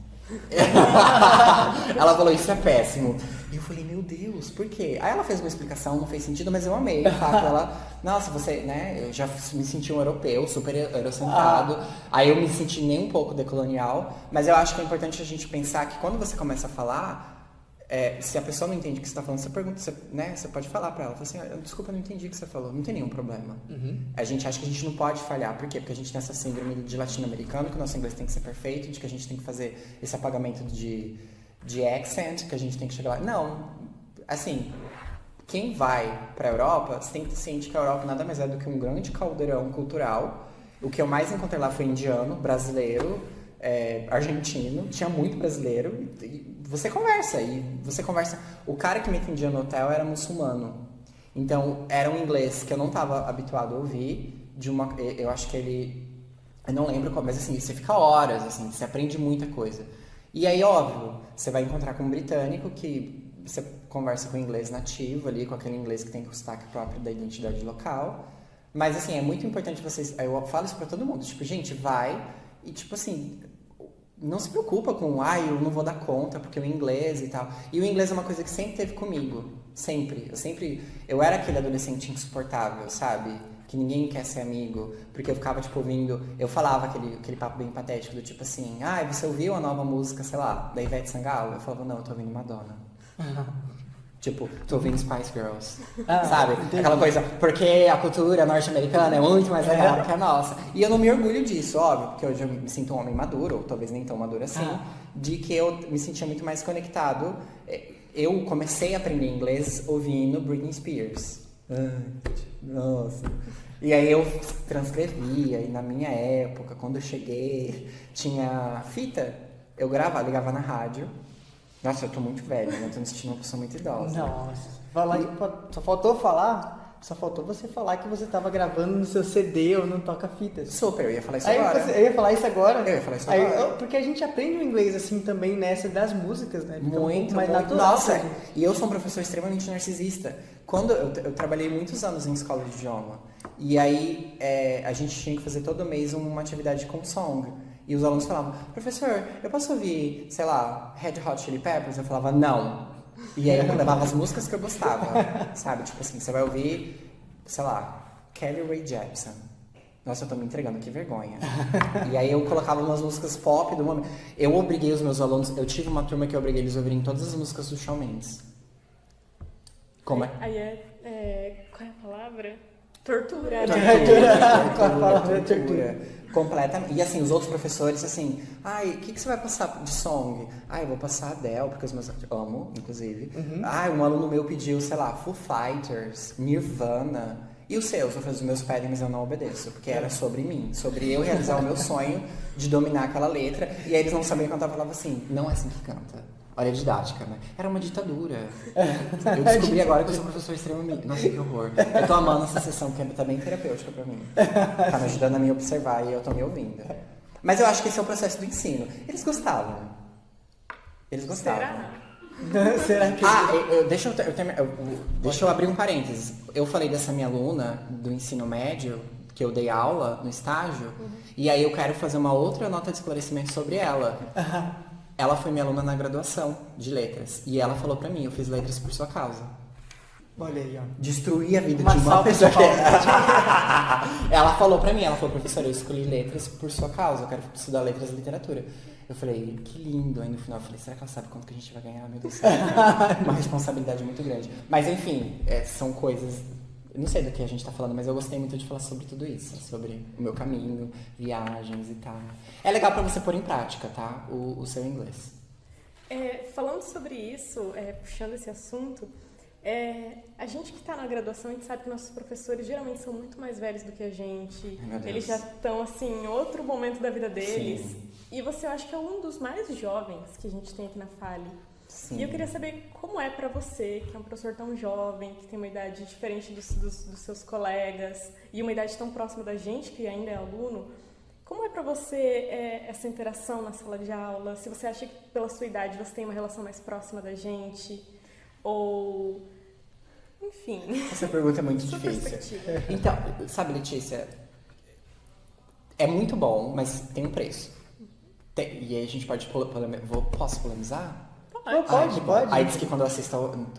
Ela falou, isso é péssimo. E eu falei, meu Deus, por quê? Aí ela fez uma explicação, não fez sentido, mas eu amei o fato dela. Nossa, você, né? Eu já me senti um europeu, super eurocentrado. Aí eu me senti nem um pouco decolonial. Mas eu acho que é importante a gente pensar que quando você começa a falar, se a pessoa não entende o que você está falando, você pergunta, você pode falar para ela. Fala assim, desculpa, eu não entendi o que você falou. Não tem nenhum problema. A gente acha que a gente não pode falhar. Por quê? Porque a gente tem essa síndrome de latino-americano, que o nosso inglês tem que ser perfeito, de que a gente tem que fazer esse apagamento de accent, que a gente tem que chegar lá. Não. Assim, quem vai para a Europa, você tem que ter ciente que a Europa nada mais é do que um grande caldeirão cultural. O que eu mais encontrei lá foi indiano, brasileiro, argentino. Tinha muito brasileiro. E você conversa. O cara que me atendia no hotel era muçulmano. Então, era um inglês que eu não estava habituado a ouvir. Eu acho que ele... Eu não lembro como, mas assim, você fica horas, assim, você aprende muita coisa. E aí, óbvio, você vai encontrar com um britânico que você conversa com inglês nativo ali, com aquele inglês que tem o sotaque próprio da identidade local. Mas, assim, é muito importante vocês... Eu falo isso pra todo mundo. Tipo, gente, vai e, tipo assim... Não se preocupa com, eu não vou dar conta, porque o inglês e tal. E o inglês é uma coisa que sempre teve comigo. Sempre. Eu era aquele adolescente insuportável, sabe? Que ninguém quer ser amigo. Porque eu ficava, tipo, ouvindo... Eu falava aquele papo bem patético, do tipo assim... você ouviu a nova música, sei lá, da Ivete Sangalo? Eu falava, não, eu tô ouvindo Madonna. Tipo, tô ouvindo Spice Girls, sabe? Entendi. Aquela coisa, porque a cultura norte-americana é muito mais legal que a nossa. E eu não me orgulho disso, óbvio, porque hoje eu me sinto um homem maduro, ou talvez nem tão maduro assim, de que eu me sentia muito mais conectado. Eu comecei a aprender inglês ouvindo Britney Spears. Nossa. E aí eu transcrevia, e na minha época, quando eu cheguei, tinha fita, eu ligava na rádio. Nossa, eu tô muito velho, né? Eu tô me sentindo uma pessoa muito idosa. Nossa, só faltou você falar que você tava gravando no seu CD ou no toca-fitas. Super, eu ia falar isso agora. Eu ia falar isso agora? Eu ia falar isso agora. Porque a gente aprende o inglês assim também nessa das músicas, né? Fica muito mais natural. Nossa, e eu sou um professor extremamente narcisista. Quando eu trabalhei muitos anos em escola de idioma, e aí a gente tinha que fazer todo mês uma atividade com song. E os alunos falavam, professor, eu posso ouvir, sei lá, Red Hot Chili Peppers? Eu falava, não. E aí eu levava as músicas que eu gostava, sabe? Tipo assim, você vai ouvir, sei lá, Kelly Ray Jepsen. Nossa, eu tô me entregando, que vergonha. E aí eu colocava umas músicas pop do momento. Eu obriguei os meus alunos, eu tive uma turma que eu obriguei eles a ouvirem todas as músicas do Shawn Mendes. Como é? Aí qual é a palavra? Tortura. Tortura. Completamente. E assim, os outros professores, assim, o que você vai passar de song? Eu vou passar Adele, porque os meus amo, inclusive. Um aluno meu pediu, sei lá, Foo Fighters, Nirvana. E os seus? Eu falei, os meus pedem, mas eu não obedeço, porque era sobre mim, sobre eu realizar o meu sonho de dominar aquela letra. E aí eles não sabiam cantar, eu falava assim, não é assim que canta. Olha a didática, né? Era uma ditadura. Eu descobri agora que eu sou professor extremamente... Nossa, que horror. Eu tô amando essa sessão, que tá bem terapêutica pra mim. Tá me ajudando a me observar e eu tô me ouvindo. Mas eu acho que esse é o processo do ensino. Eles gostavam. Será? Será que... Deixa eu abrir um parênteses. Eu falei dessa minha aluna do ensino médio, que eu dei aula no estágio, e aí eu quero fazer uma outra nota de esclarecimento sobre ela. Ela foi minha aluna na graduação de letras, e ela falou pra mim, eu fiz letras por sua causa. Olha aí, ó. Destruí a vida Uma de uma salva pessoa. de palmas. Ela falou pra mim, ela falou, professora, eu escolhi letras por sua causa, eu quero estudar letras e literatura. Eu falei, que lindo. Aí no final eu falei, será que ela sabe quanto que a gente vai ganhar? Meu Deus do céu. Uma responsabilidade muito grande. Mas enfim, são coisas... Eu não sei do que a gente tá falando, mas eu gostei muito de falar sobre tudo isso. Sobre o meu caminho, viagens e tal. É legal pra você pôr em prática, tá? O seu inglês. Falando sobre isso, puxando esse assunto, a gente que está na graduação, a gente sabe que nossos professores geralmente são muito mais velhos do que a gente. Eles já estão, assim, em outro momento da vida deles. Sim. E você, eu acho que é um dos mais jovens que a gente tem aqui na Fale. Sim. E eu queria saber como é para você, que é um professor tão jovem, que tem uma idade diferente dos seus colegas e uma idade tão próxima da gente, que ainda é aluno, como é para você essa interação na sala de aula? Se você acha que pela sua idade você tem uma relação mais próxima da gente? Ou... Enfim. Essa pergunta é muito Sua difícil. perspectiva. Então, sabe, Letícia, é muito bom, mas tem um preço. E aí a gente pode polemizar. Posso polemizar? Pode. Aí diz que quando eu assisto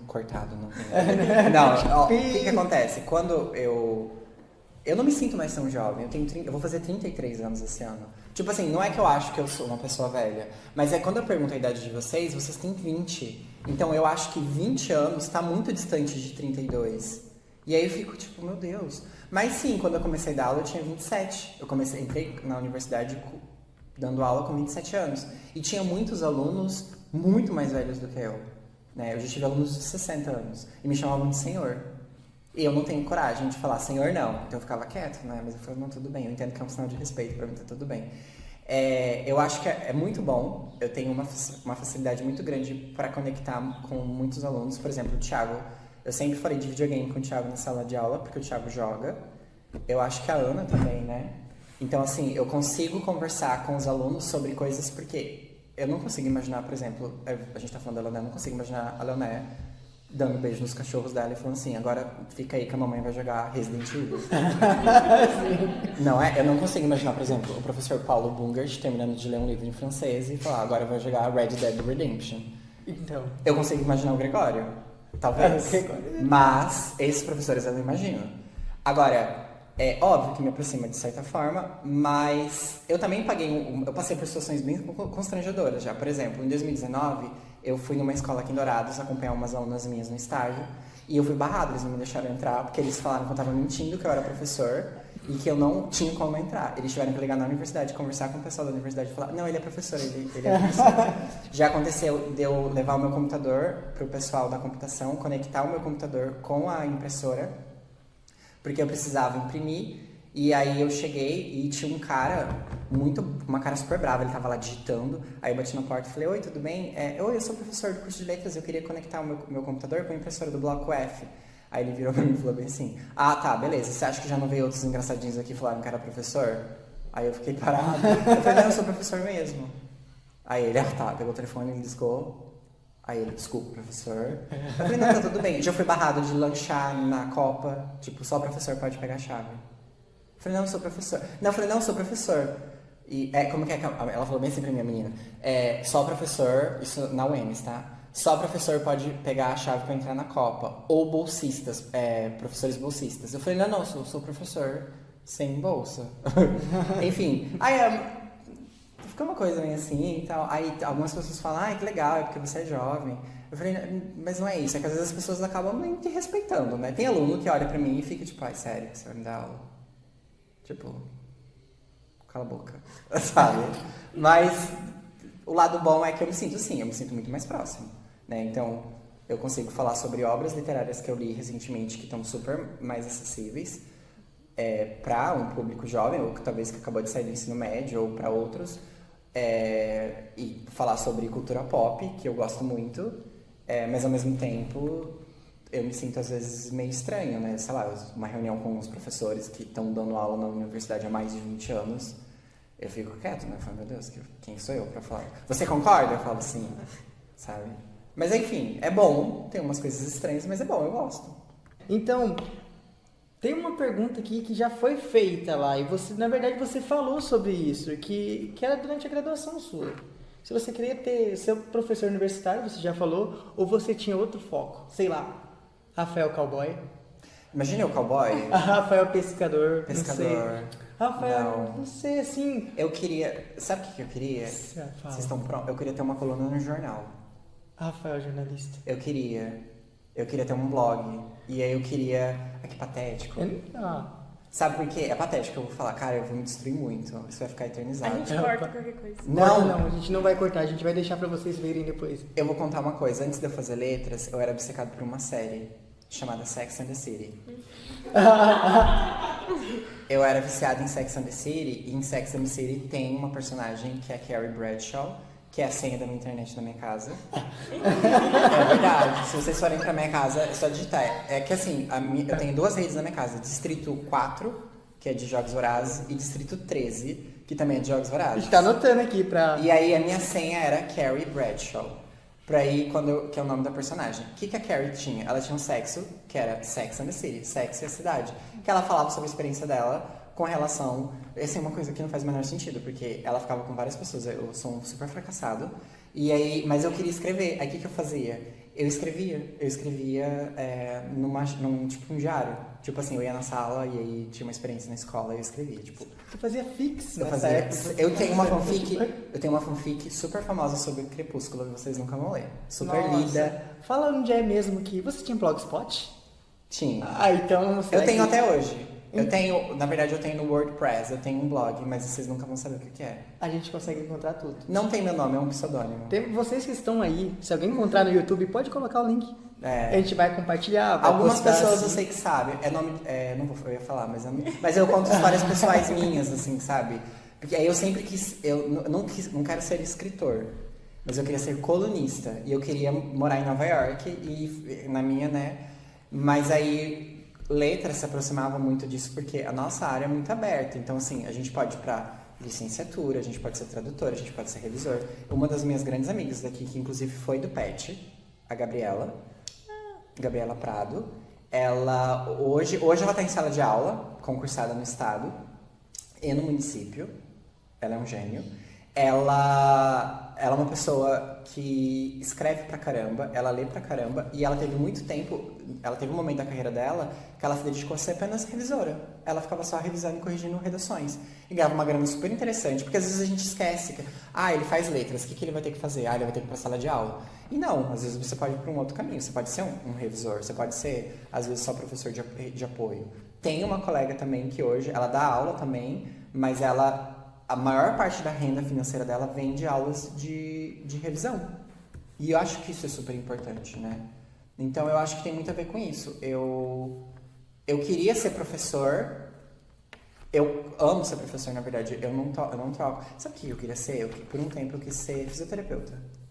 cortado, não tem. Não, ó, o que acontece? Quando eu não me sinto mais tão jovem. Eu vou fazer 33 anos esse ano. Tipo assim, não é que eu acho que eu sou uma pessoa velha, mas quando eu pergunto a idade de vocês têm 20. Então eu acho que 20 anos tá muito distante de 32. E aí eu fico tipo, meu Deus. Mas sim, quando eu comecei a dar aula eu tinha 27. Entrei na universidade dando aula com 27 anos. E tinha muitos alunos muito mais velhos do que eu. Né? Eu já tive alunos de 60 anos. E me chamavam de senhor. E eu não tenho coragem de falar senhor não. Então eu ficava quieto, né? Mas eu falei, não, tudo bem. Eu entendo que é um sinal de respeito, pra mim tá tudo bem. Eu acho que é muito bom. Eu tenho uma facilidade muito grande para conectar com muitos alunos. Por exemplo, o Thiago. Eu sempre falei de videogame com o Thiago na sala de aula, porque o Thiago joga. Eu acho que a Ana também, né? Então, assim, eu consigo conversar com os alunos sobre coisas, porque eu não consigo imaginar, por exemplo, a gente tá falando da Leoné, eu não consigo imaginar a Leoné dando beijo nos cachorros dela e falando assim, agora fica aí que a mamãe vai jogar Resident Evil. Não é? Eu não consigo imaginar, por exemplo, o professor Paulo Bungert terminando de ler um livro em francês e falar, agora vai jogar Red Dead Redemption. Então. Eu consigo imaginar o Gregório, talvez. Mas esses professores eu não imagino. Agora, é óbvio que me aproxima de certa forma, mas eu também eu passei por situações bem constrangedoras já. Por exemplo, em 2019, eu fui numa escola aqui em Dourados acompanhar umas alunas minhas no estágio e eu fui barrado, eles não me deixaram entrar porque eles falaram que eu estava mentindo, que eu era professor e que eu não tinha como entrar. Eles tiveram que ligar na universidade, conversar com o pessoal da universidade e falar, não, ele é professor, ele é professor. Já aconteceu de eu levar o meu computador para o pessoal da computação, conectar o meu computador com a impressora, porque eu precisava imprimir, e aí eu cheguei e tinha um cara, uma cara super brava, ele tava lá digitando, aí eu bati na porta e falei, oi, tudo bem? Oi, eu sou professor do curso de letras, eu queria conectar o meu computador com a impressora do bloco F. Aí ele virou pra mim e falou bem assim, ah, tá, beleza, você acha que já não veio outros engraçadinhos aqui e falaram que era professor? Aí eu fiquei parado, eu falei, não, eu sou professor mesmo. Aí ele, tá, pegou o telefone e discou. Aí ele, desculpa, professor. Eu falei, não, tá tudo bem. Já fui barrado de lanchar na Copa, tipo, só o professor pode pegar a chave. Eu falei, não, eu sou professor. Não, eu falei, não, eu sou professor. E como que é que ela falou bem assim pra minha menina? Só o professor, isso na UEMS, tá? Só o professor pode pegar a chave pra entrar na Copa. Ou bolsistas, professores bolsistas. Eu falei, não, eu sou professor sem bolsa. Enfim, aí fica uma coisa meio assim e tal. Aí algumas pessoas falam, que legal, é porque você é jovem. Eu falei, mas não é isso, é que às vezes as pessoas acabam nem te respeitando, né? Tem aluno que olha pra mim e fica tipo, sério, você vai me dar aula? Tipo, cala a boca, sabe? Mas o lado bom é que eu me sinto muito mais próximo, né? Então, eu consigo falar sobre obras literárias que eu li recentemente que estão super mais acessíveis para um público jovem, ou que talvez que acabou de sair do ensino médio, ou para outros. E falar sobre cultura pop, que eu gosto muito, mas ao mesmo tempo eu me sinto às vezes meio estranho, né? Sei lá, uma reunião com os professores que estão dando aula na universidade há mais de 20 anos, eu fico quieto, né? Eu falo, meu Deus, quem sou eu para falar? Você concorda? Eu falo assim, sabe? Mas enfim, é bom, tem umas coisas estranhas, mas é bom, eu gosto. Então, tem uma pergunta aqui que já foi feita lá, e você, na verdade, você falou sobre isso, que era durante a graduação sua. Se você queria ser professor universitário, você já falou, ou você tinha outro foco? Sei lá, Rafael Cowboy. Imagine o cowboy. Rafael Pescador. Pescador. Não sei. Rafael, não sei, assim... Eu queria... Sabe o que eu queria? Vocês estão prontos? Eu queria ter uma coluna no jornal. Rafael, jornalista. Eu queria ter um blog. E aí eu queria... Ah, que patético. Sabe por quê? É patético. Eu vou falar, cara, eu vou me destruir muito. Isso vai ficar eternizado. A gente corta qualquer coisa. Não, a gente não vai cortar. A gente vai deixar pra vocês verem depois. Eu vou contar uma coisa. Antes de eu fazer letras, eu era obcecado por uma série chamada Sex and the City. Eu era viciado em Sex and the City. E em Sex and the City tem uma personagem que é a Carrie Bradshaw, que é a senha da minha internet da minha casa. É verdade. Se vocês forem pra minha casa, é só digitar. É que assim, eu tenho 2 redes na minha casa. Distrito 4, que é de Jogos Vorazes, e Distrito 13, que também é de Jogos A Vorazes. gente tá anotando aqui pra... E aí a minha senha era Carrie Bradshaw. Pra ir que é o nome da personagem. O que a Carrie tinha? Ela tinha um sexo, que era Sex and the City, Sexo e a Cidade. Que ela falava sobre a experiência dela com relação... Essa é uma coisa que não faz o menor sentido, porque ela ficava com várias pessoas. Eu sou um super fracassado. E aí, mas eu queria escrever. Aí o que eu fazia? Eu escrevia num tipo um diário. Tipo assim, eu ia na sala e aí tinha uma experiência na escola e eu escrevia, tipo... Você fazia fix Eu nessa fazia. época. Eu tenho uma fanfic super famosa sobre Crepúsculo que vocês nunca vão ler. Super Nossa. lida. Fala onde é mesmo que... Você tinha blogspot? Tinha. Então... Eu tenho até hoje. Na verdade eu tenho no WordPress, eu tenho um blog, mas vocês nunca vão saber o que é. A gente consegue encontrar tudo. Não tem meu nome, é um pseudônimo. Vocês que estão aí, se alguém encontrar no YouTube, pode colocar o link. A gente vai compartilhar, vai Algumas postar, pessoas assim. eu sei que sabem. Eu ia falar, mas eu conto histórias pessoais minhas, assim, sabe? Porque aí eu sempre quis, não quero ser escritor, mas eu queria ser colunista. E eu queria morar em Nova York e na minha, né? Mas aí letras se aproximava muito disso porque a nossa área é muito aberta. Então, assim, a gente pode ir pra licenciatura, a gente pode ser tradutor, a gente pode ser revisor. Uma das minhas grandes amigas daqui, que inclusive foi do PET, a Gabriela Prado, ela hoje ela está em sala de aula, concursada no estado e no município. Ela é um gênio. Ela é uma pessoa que escreve pra caramba, ela lê pra caramba e ela teve um momento da carreira dela que ela se dedicou a ser apenas revisora. Ela ficava só revisando e corrigindo redações. E ganhava uma grana super interessante, porque às vezes a gente esquece que, ele faz letras, o que ele vai ter que fazer? Ele vai ter que ir pra sala de aula. E não, às vezes você pode ir pra um outro caminho, você pode ser um revisor, você pode ser, às vezes, só professor de apoio. Tem uma colega também que hoje, ela dá aula também, mas a maior parte da renda financeira dela vem de aulas de revisão. E eu acho que isso é super importante, né? Então eu acho que tem muito a ver com isso. Eu queria ser professor. Eu amo ser professor, na verdade. Eu não troco. Sabe o que eu queria ser? Por um tempo eu quis ser fisioterapeuta.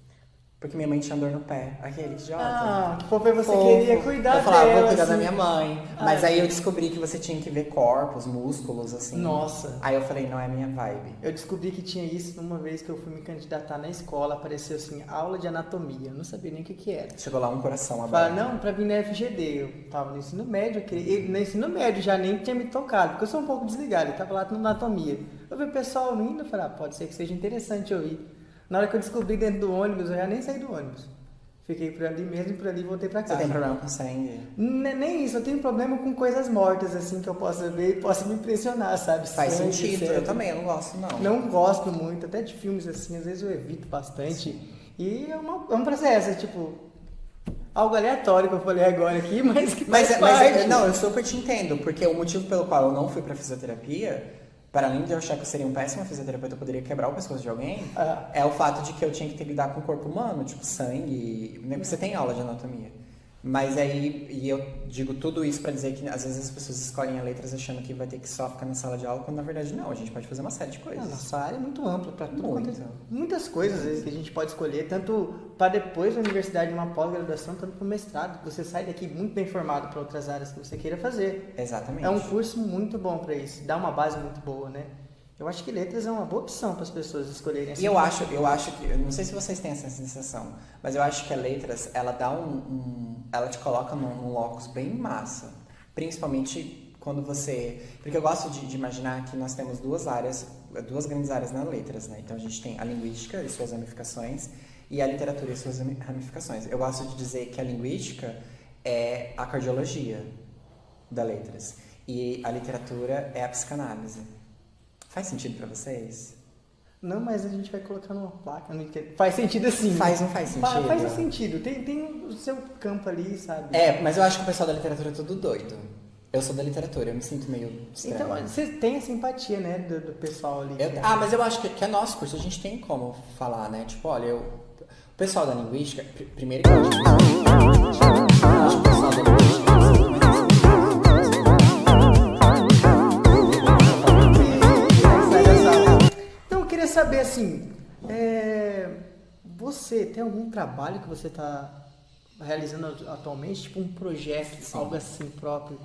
Porque minha mãe tinha dor no pé. Aquele idiota. Que fofo, você queria cuidar Eu falava, dela, vou cuidar assim. da minha mãe. Mas aí eu descobri que você tinha que ver corpos, músculos, assim. Nossa. Aí eu falei, não é minha vibe. Eu descobri que tinha isso numa vez que eu fui me candidatar na escola, apareceu assim, aula de anatomia. Eu não sabia nem o que era. Chegou lá um coração aberto. Falaram, não, pra vir na FGD. Eu tava no ensino médio, no ensino médio já nem tinha me tocado, porque eu sou um pouco desligado, eu tava lá na anatomia. Eu vi o pessoal indo, eu falei, pode ser que seja interessante eu ir. Na hora que eu descobri dentro do ônibus, eu já nem saí do ônibus. Fiquei por ali mesmo, por ali e voltei pra casa. Você tem problema com sangue? Nem isso, eu tenho problema com coisas mortas, assim, que eu possa ver e possa me impressionar, sabe? Faz Sangue, sentido, cérebro. eu também, eu não gosto não. Não gosto muito, até de filmes assim, às vezes eu evito bastante. E é um processo, é tipo, algo aleatório que eu falei agora aqui, mas que faz parte. Não, eu super te entendo, porque o motivo pelo qual eu não fui pra fisioterapia, para além de eu achar que eu seria um péssimo fisioterapeuta, eu poderia quebrar o pescoço de alguém, é o fato de que eu tinha que ter que lidar com o corpo humano, tipo sangue, você tem aula de anatomia. Mas aí, e eu digo tudo isso pra dizer que às vezes as pessoas escolhem a letras achando que vai ter que só ficar na sala de aula, quando na verdade não, a gente pode fazer uma série de coisas. Nossa área é muito ampla para tudo. Muito. Muitas coisas às vezes que a gente pode escolher, tanto para depois da universidade, numa pós-graduação, tanto para o mestrado. Você sai daqui muito bem formado para outras áreas que você queira fazer. Exatamente. É um curso muito bom para isso, dá uma base muito boa, né? Eu acho que letras é uma boa opção para as pessoas escolherem. E eu acho que, eu não sei se vocês têm essa sensação, mas eu acho que a letras, ela dá ela te coloca num locus bem massa, principalmente quando você, porque eu gosto de imaginar que nós temos duas grandes áreas nas letras, né? Então a gente tem a linguística e suas ramificações e a literatura e suas ramificações. Eu gosto de dizer que a linguística é a cardiologia das letras e a literatura é a psicanálise. Faz sentido pra vocês? Não, mas a gente vai colocar numa placa. Faz sentido assim. Não faz sentido? Faz um sentido. Tem o seu campo ali, sabe? Mas eu acho que o pessoal da literatura é tudo doido. Eu sou da literatura, eu me sinto meio estranho. Então, você tem a simpatia, né, do pessoal ali. Mas eu acho que é nosso curso, a gente tem como falar, né? Tipo, olha, o pessoal da linguística, primeiro que eu acho que o pessoal da linguística... Então, eu queria saber, assim, você tem algum trabalho que você está realizando atualmente? Tipo um projeto, algo assim próprio?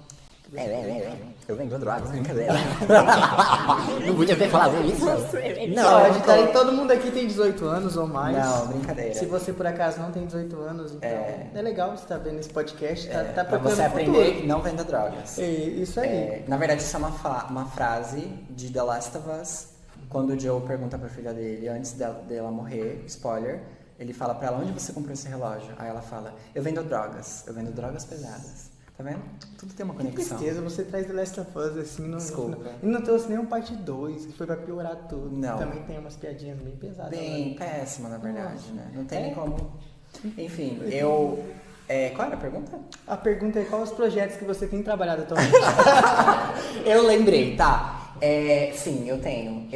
Eu vendo drogas, brincadeira. Não podia ter falado isso? Não, todo mundo aqui tem 18 anos ou mais. Não, brincadeira. Se você por acaso não tem 18 anos, então é legal você estar vendo esse podcast. Tá pra você aprender que não venda drogas. Isso aí. Na verdade, isso é uma frase de The Last of Us, quando o Joe pergunta pra filha dele, antes dela morrer, spoiler, ele fala pra ela, onde você comprou esse relógio? Aí ela fala, eu vendo drogas pesadas. Tá vendo? Tudo tem uma conexão. Que tristeza, você traz The Last of Us assim, Desculpa. E não trouxe nenhum parte 2, que foi pra piorar tudo. Não. Também tem umas piadinhas bem pesadas. Bem péssima, na verdade, né? Não tem nem como... Enfim, qual era a pergunta? A pergunta é quais os projetos que você tem trabalhado atualmente? Eu lembrei, tá. Sim, eu tenho.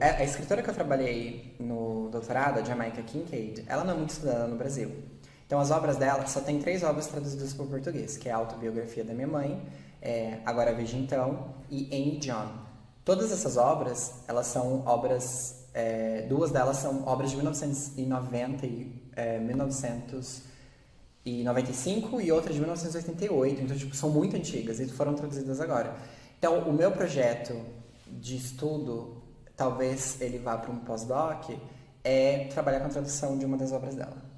A escritora que eu trabalhei no doutorado, a Jamaica Kincaid, ela não é muito estudada no Brasil. Então, as obras dela, só tem 3 obras traduzidas para o português, que é a Autobiografia da Minha Mãe, Agora Veja Então e Amy John. Todas essas obras, elas são obras, 2 delas são obras de 1990 e 1995 e outra de 1988, então tipo, são muito antigas e foram traduzidas agora. Então, o meu projeto de estudo, talvez ele vá para um pós-doc, é trabalhar com a tradução de uma das obras dela.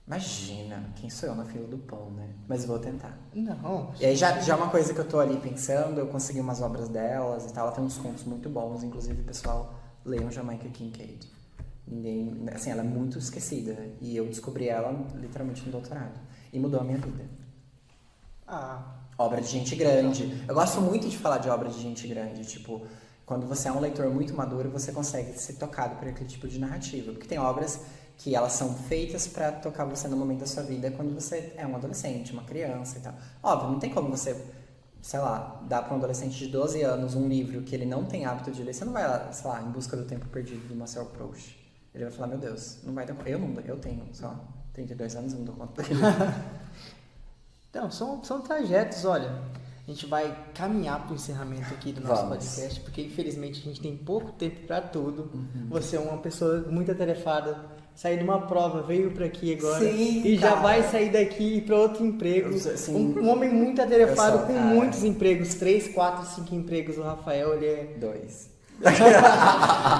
Imagina, quem sou eu na fila do pão, né? Mas eu vou tentar. Não. E aí já é uma coisa que eu tô ali pensando, eu consegui umas obras delas e tal, ela tem uns contos muito bons, inclusive, pessoal, leiam Jamaica Kincaid. Assim, ela é muito esquecida, e eu descobri ela literalmente no doutorado, e mudou a minha vida. Obra de gente grande. Eu gosto muito de falar de obra de gente grande, tipo, quando você é um leitor muito maduro, você consegue ser tocado por aquele tipo de narrativa, porque tem obras que elas são feitas pra tocar você no momento da sua vida quando você é um adolescente, uma criança e tal. Óbvio, não tem como você, sei lá, dar pra um adolescente de 12 anos um livro que ele não tem hábito de ler. Você não vai lá, sei lá, Em Busca do Tempo Perdido, do Marcel Proust. Ele vai falar, meu Deus, não vai dar conta. Eu tenho, sei lá, 32 anos, eu não dou conta daquele livro. Então, são trajetos, olha. A gente vai caminhar para o encerramento aqui do nosso podcast, porque infelizmente a gente tem pouco tempo para tudo. Você é uma pessoa muito atarefada, saiu de uma prova, veio para aqui agora. Sim, e cara. Já vai sair daqui e ir para outro emprego. Sim. Um homem muito atarefado com cara. muitos empregos, 3, 4, 5 empregos. O Rafael, ele é... 2.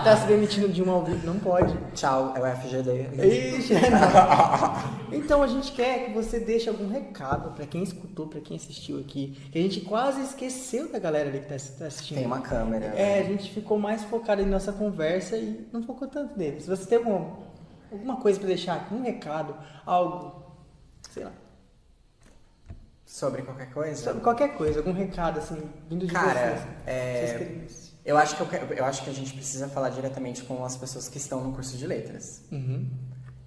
Tá se demitindo de um ao vivo, não pode. Tchau, é o FGD. Ixi, não. Então a gente quer que você deixe algum recado pra quem escutou, pra quem assistiu aqui. Que a gente quase esqueceu da galera ali que tá assistindo. Tem uma câmera. A gente ficou mais focado em nossa conversa e não focou tanto nele. Se você tem alguma coisa pra deixar aqui, um recado, algo, sei lá. Sobre qualquer coisa? Sobre qualquer coisa, algum recado assim, vindo de Cara, vocês. eu acho que a gente precisa falar diretamente com as pessoas que estão no curso de letras. Uhum.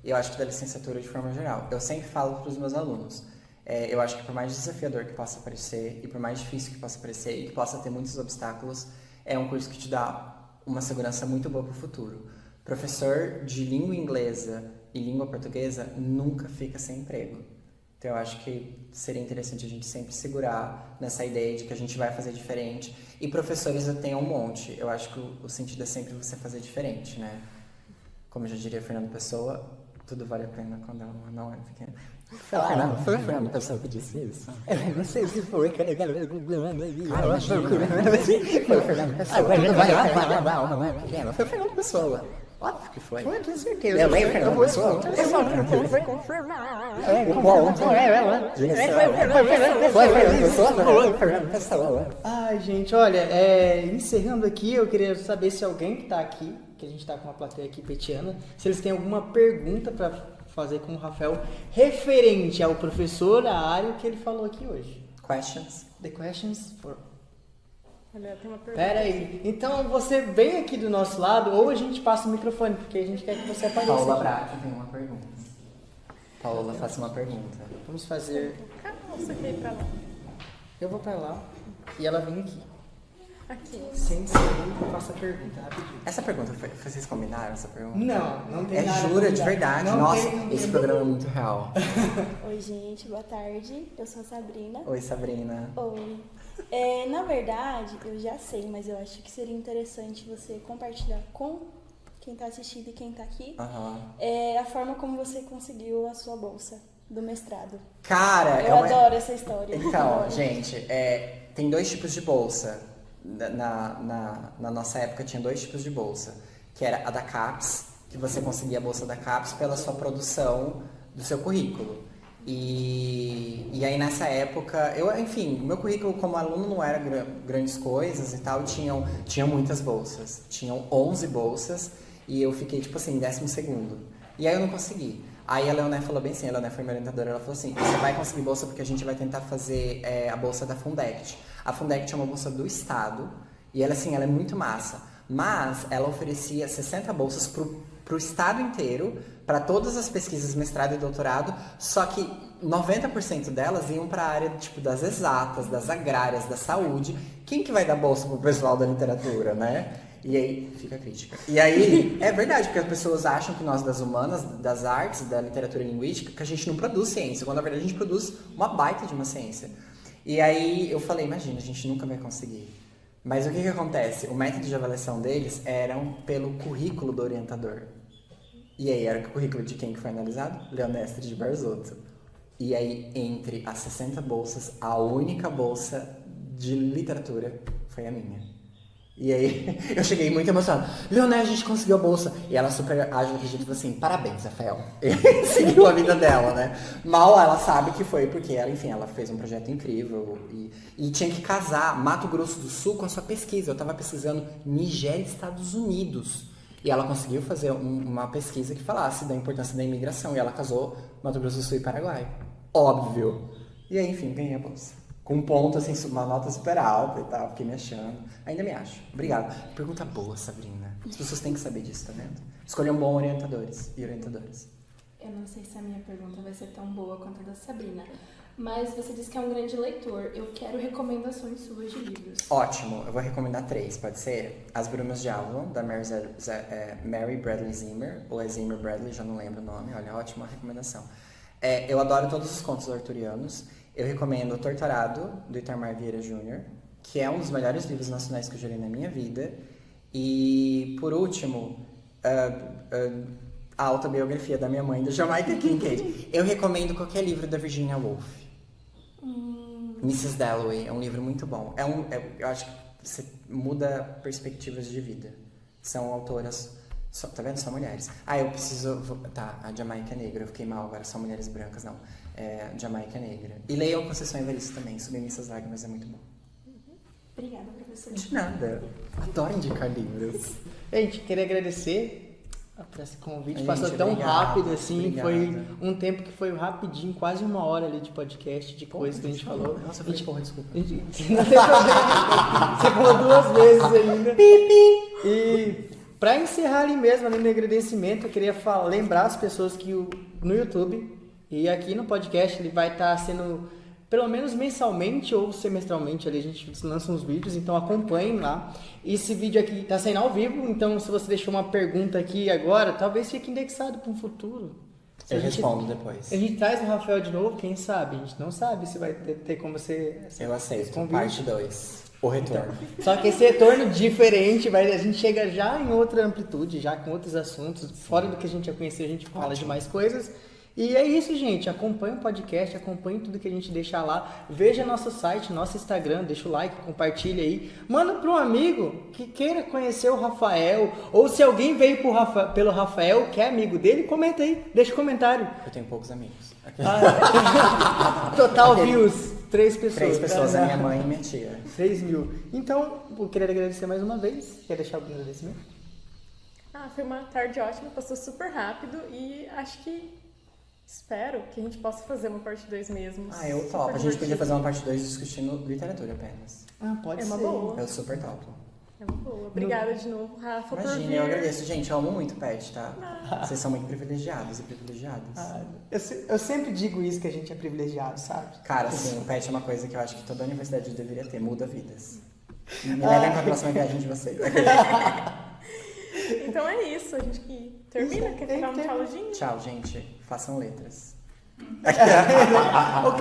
Eu acho que da licenciatura de forma geral. Eu sempre falo para os meus alunos. Eu acho que por mais desafiador que possa parecer, e por mais difícil que possa parecer, e que possa ter muitos obstáculos, é um curso que te dá uma segurança muito boa para o futuro. Professor de língua inglesa e língua portuguesa nunca fica sem emprego. Então eu acho que seria interessante a gente sempre segurar nessa ideia de que a gente vai fazer diferente. E professores eu tenho um monte. Eu acho que o sentido é sempre você fazer diferente, né? Como já diria Fernando Pessoa, Tudo vale a pena quando ela não é pequena. Foi a Fernanda pessoa que disse isso? Eu não sei se foi. Foi a Fernanda Pessoa. Óbvio que foi. Foi, com certeza. Eu lembro Fernanda Pessoa. Foi confirmado. Foi Fernanda Pessoa. Ai, gente, olha, encerrando aqui, eu queria saber se alguém que tá aqui, que a gente tá com uma plateia aqui petiana, se eles têm alguma pergunta pra fazer com o Rafael referente ao professor Aário que ele falou aqui hoje. Questions? The questions for... Olha, tem uma pergunta. Pera aí. Então você vem aqui do nosso lado ou a gente passa o microfone, porque a gente quer que você apareça. Paula aqui. Braque tem uma pergunta. Paula, faça uma pergunta. Vamos fazer... Você quer ir pra lá? Eu vou pra lá e ela vem aqui. Aqui. Sem segundo, faça a pergunta, rapidinho. Essa pergunta, vocês combinaram essa pergunta? Não tem nada. Jura, de verdade. Não Nossa, tem. esse programa é muito real. Oi, gente, boa tarde. Eu sou a Sabrina. Oi, Sabrina. Oi. Na verdade, eu já sei, mas eu acho que seria interessante você compartilhar com quem tá assistindo e quem tá aqui a forma como você conseguiu a sua bolsa do mestrado. Cara, eu adoro essa história. Então, Adoro. gente, tem 2 tipos de bolsa. Na nossa época tinha 2 tipos de bolsa, que era a da CAPES, que você conseguia a bolsa da CAPES pela sua produção do seu currículo. E aí nessa época, enfim, meu currículo como aluno não era grandes coisas e tal, tinha muitas bolsas. Tinham 11 bolsas e eu fiquei, tipo assim, em 12º. E aí eu não consegui. Aí a Leoné falou bem assim, a Leoné foi minha orientadora, ela falou assim, você vai conseguir bolsa porque a gente vai tentar fazer a bolsa da Fundect. A Fundect é uma bolsa do Estado e ela, assim, ela é muito massa. Mas ela oferecia 60 bolsas pro Estado inteiro, para todas as pesquisas, mestrado e doutorado, só que 90% delas iam para a área tipo, das exatas, das agrárias, da saúde. Quem que vai dar bolsa pro pessoal da literatura, né? E aí, fica a crítica. E aí, é verdade, porque as pessoas acham que nós das humanas, das artes, da literatura linguística, que a gente não produz ciência, quando na verdade a gente produz uma baita de uma ciência. E aí eu falei, imagina, a gente nunca vai conseguir. Mas o que acontece? O método de avaliação deles era pelo currículo do orientador. E aí era o currículo de quem que foi analisado? Leonestre de Barzotto. E aí, entre as 60 bolsas, a única bolsa de literatura foi a minha. E aí, eu cheguei muito emocionado. Leoné, a gente conseguiu a bolsa. E ela super ágil aqui, tipo assim, parabéns, Rafael. E seguiu a vida dela, né? Mal ela sabe que foi porque ela, enfim, ela fez um projeto incrível. E tinha que casar Mato Grosso do Sul com a sua pesquisa. Eu tava pesquisando Nigéria e Estados Unidos. E ela conseguiu fazer uma pesquisa que falasse da importância da imigração. E ela casou Mato Grosso do Sul e Paraguai. Óbvio. E aí, enfim, ganhei a bolsa. Com um ponto, assim, uma nota super alta e tal, fiquei me achando. Ainda me acho. Obrigado. Pergunta boa, Sabrina. As pessoas têm que saber disso, tá vendo? Escolham bons orientadores e orientadoras. Eu não sei se a minha pergunta vai ser tão boa quanto a da Sabrina, mas você disse que é um grande leitor. Eu quero recomendações suas de livros. Ótimo. Eu vou recomendar 3, pode ser? As Brumas de Avalon, da Mary Bradley Zimmer, ou é Zimmer Bradley, já não lembro o nome. Olha, ótima recomendação. Eu adoro todos os contos arturianos. Eu recomendo O Torturado, do Itamar Vieira Jr., que é um dos melhores livros nacionais que eu já li na minha vida. E, por último, a autobiografia da minha mãe, da Jamaica Kincaid. Eu recomendo qualquer livro da Virginia Woolf. Mrs. Dalloway, é um livro muito bom. Eu acho que você muda perspectivas de vida. São autoras... tá vendo? São mulheres. Eu preciso... Tá, a Jamaica Negra. Eu fiquei mal agora. São mulheres brancas, não. Jamaica Negra. E leiam Conceição Evaristo também. Submissas Lágrimas é muito bom. Obrigada, professora. De nada. Adoro indicar livros. Gente, queria agradecer por esse convite. Passou Gente, tão obrigado, rápido assim. obrigado. Foi um tempo que foi rapidinho, quase 1 hora ali de podcast, de coisa que a gente falou. Nossa, eu falei, porra, desculpa. Não tem problema. Você falou 2 vezes ainda. E pra encerrar ali mesmo, além do agradecimento, eu queria lembrar as pessoas que no YouTube e aqui no podcast ele vai estar sendo pelo menos mensalmente ou semestralmente, ali a gente lança uns vídeos, então acompanhem lá. Esse vídeo aqui está saindo ao vivo, então se você deixou uma pergunta aqui agora, talvez fique indexado para um futuro. Eu respondo depois. A gente traz o Rafael de novo, quem sabe? A gente não sabe se vai ter como ser. Eu aceito. convite. Parte 2. O retorno. Só que esse retorno diferente, a gente chega já em outra amplitude, já com outros assuntos, fora do que a gente já conhecia, a gente fala de mais coisas. E é isso, gente. Acompanhe o podcast, acompanhe tudo que a gente deixar lá. Veja nosso site, nosso Instagram, deixa o like, compartilha aí. Manda para um amigo que queira conhecer o Rafael. Ou se alguém veio pelo Rafael, que é amigo dele, comenta aí, deixa um comentário. Eu tenho poucos amigos. Total views, 3 pessoas. 3 pessoas, a minha mãe e minha tia. 3 mil. Então, eu queria agradecer mais uma vez. Quer deixar algum agradecimento? Foi uma tarde ótima, passou super rápido e acho que espero que a gente possa fazer uma parte 2 mesmo. Eu topo. A gente podia fazer uma parte 2 discutindo literatura apenas. Pode ser. É uma boa. Eu super topo. É uma boa. Obrigada de novo, Rafa, por vir. Imagina, eu agradeço. Gente, eu amo muito pet, tá? Vocês são muito privilegiados e privilegiadas. Eu sempre digo isso, que a gente é privilegiado, sabe? Cara, assim, o pet é uma coisa que eu acho que toda universidade deveria ter. Muda vidas. Me levem pra próxima viagem de vocês. Então é isso, a gente que termina. Quer ficar um tchauzinho? Tchau, gente. Façam letras. Claro.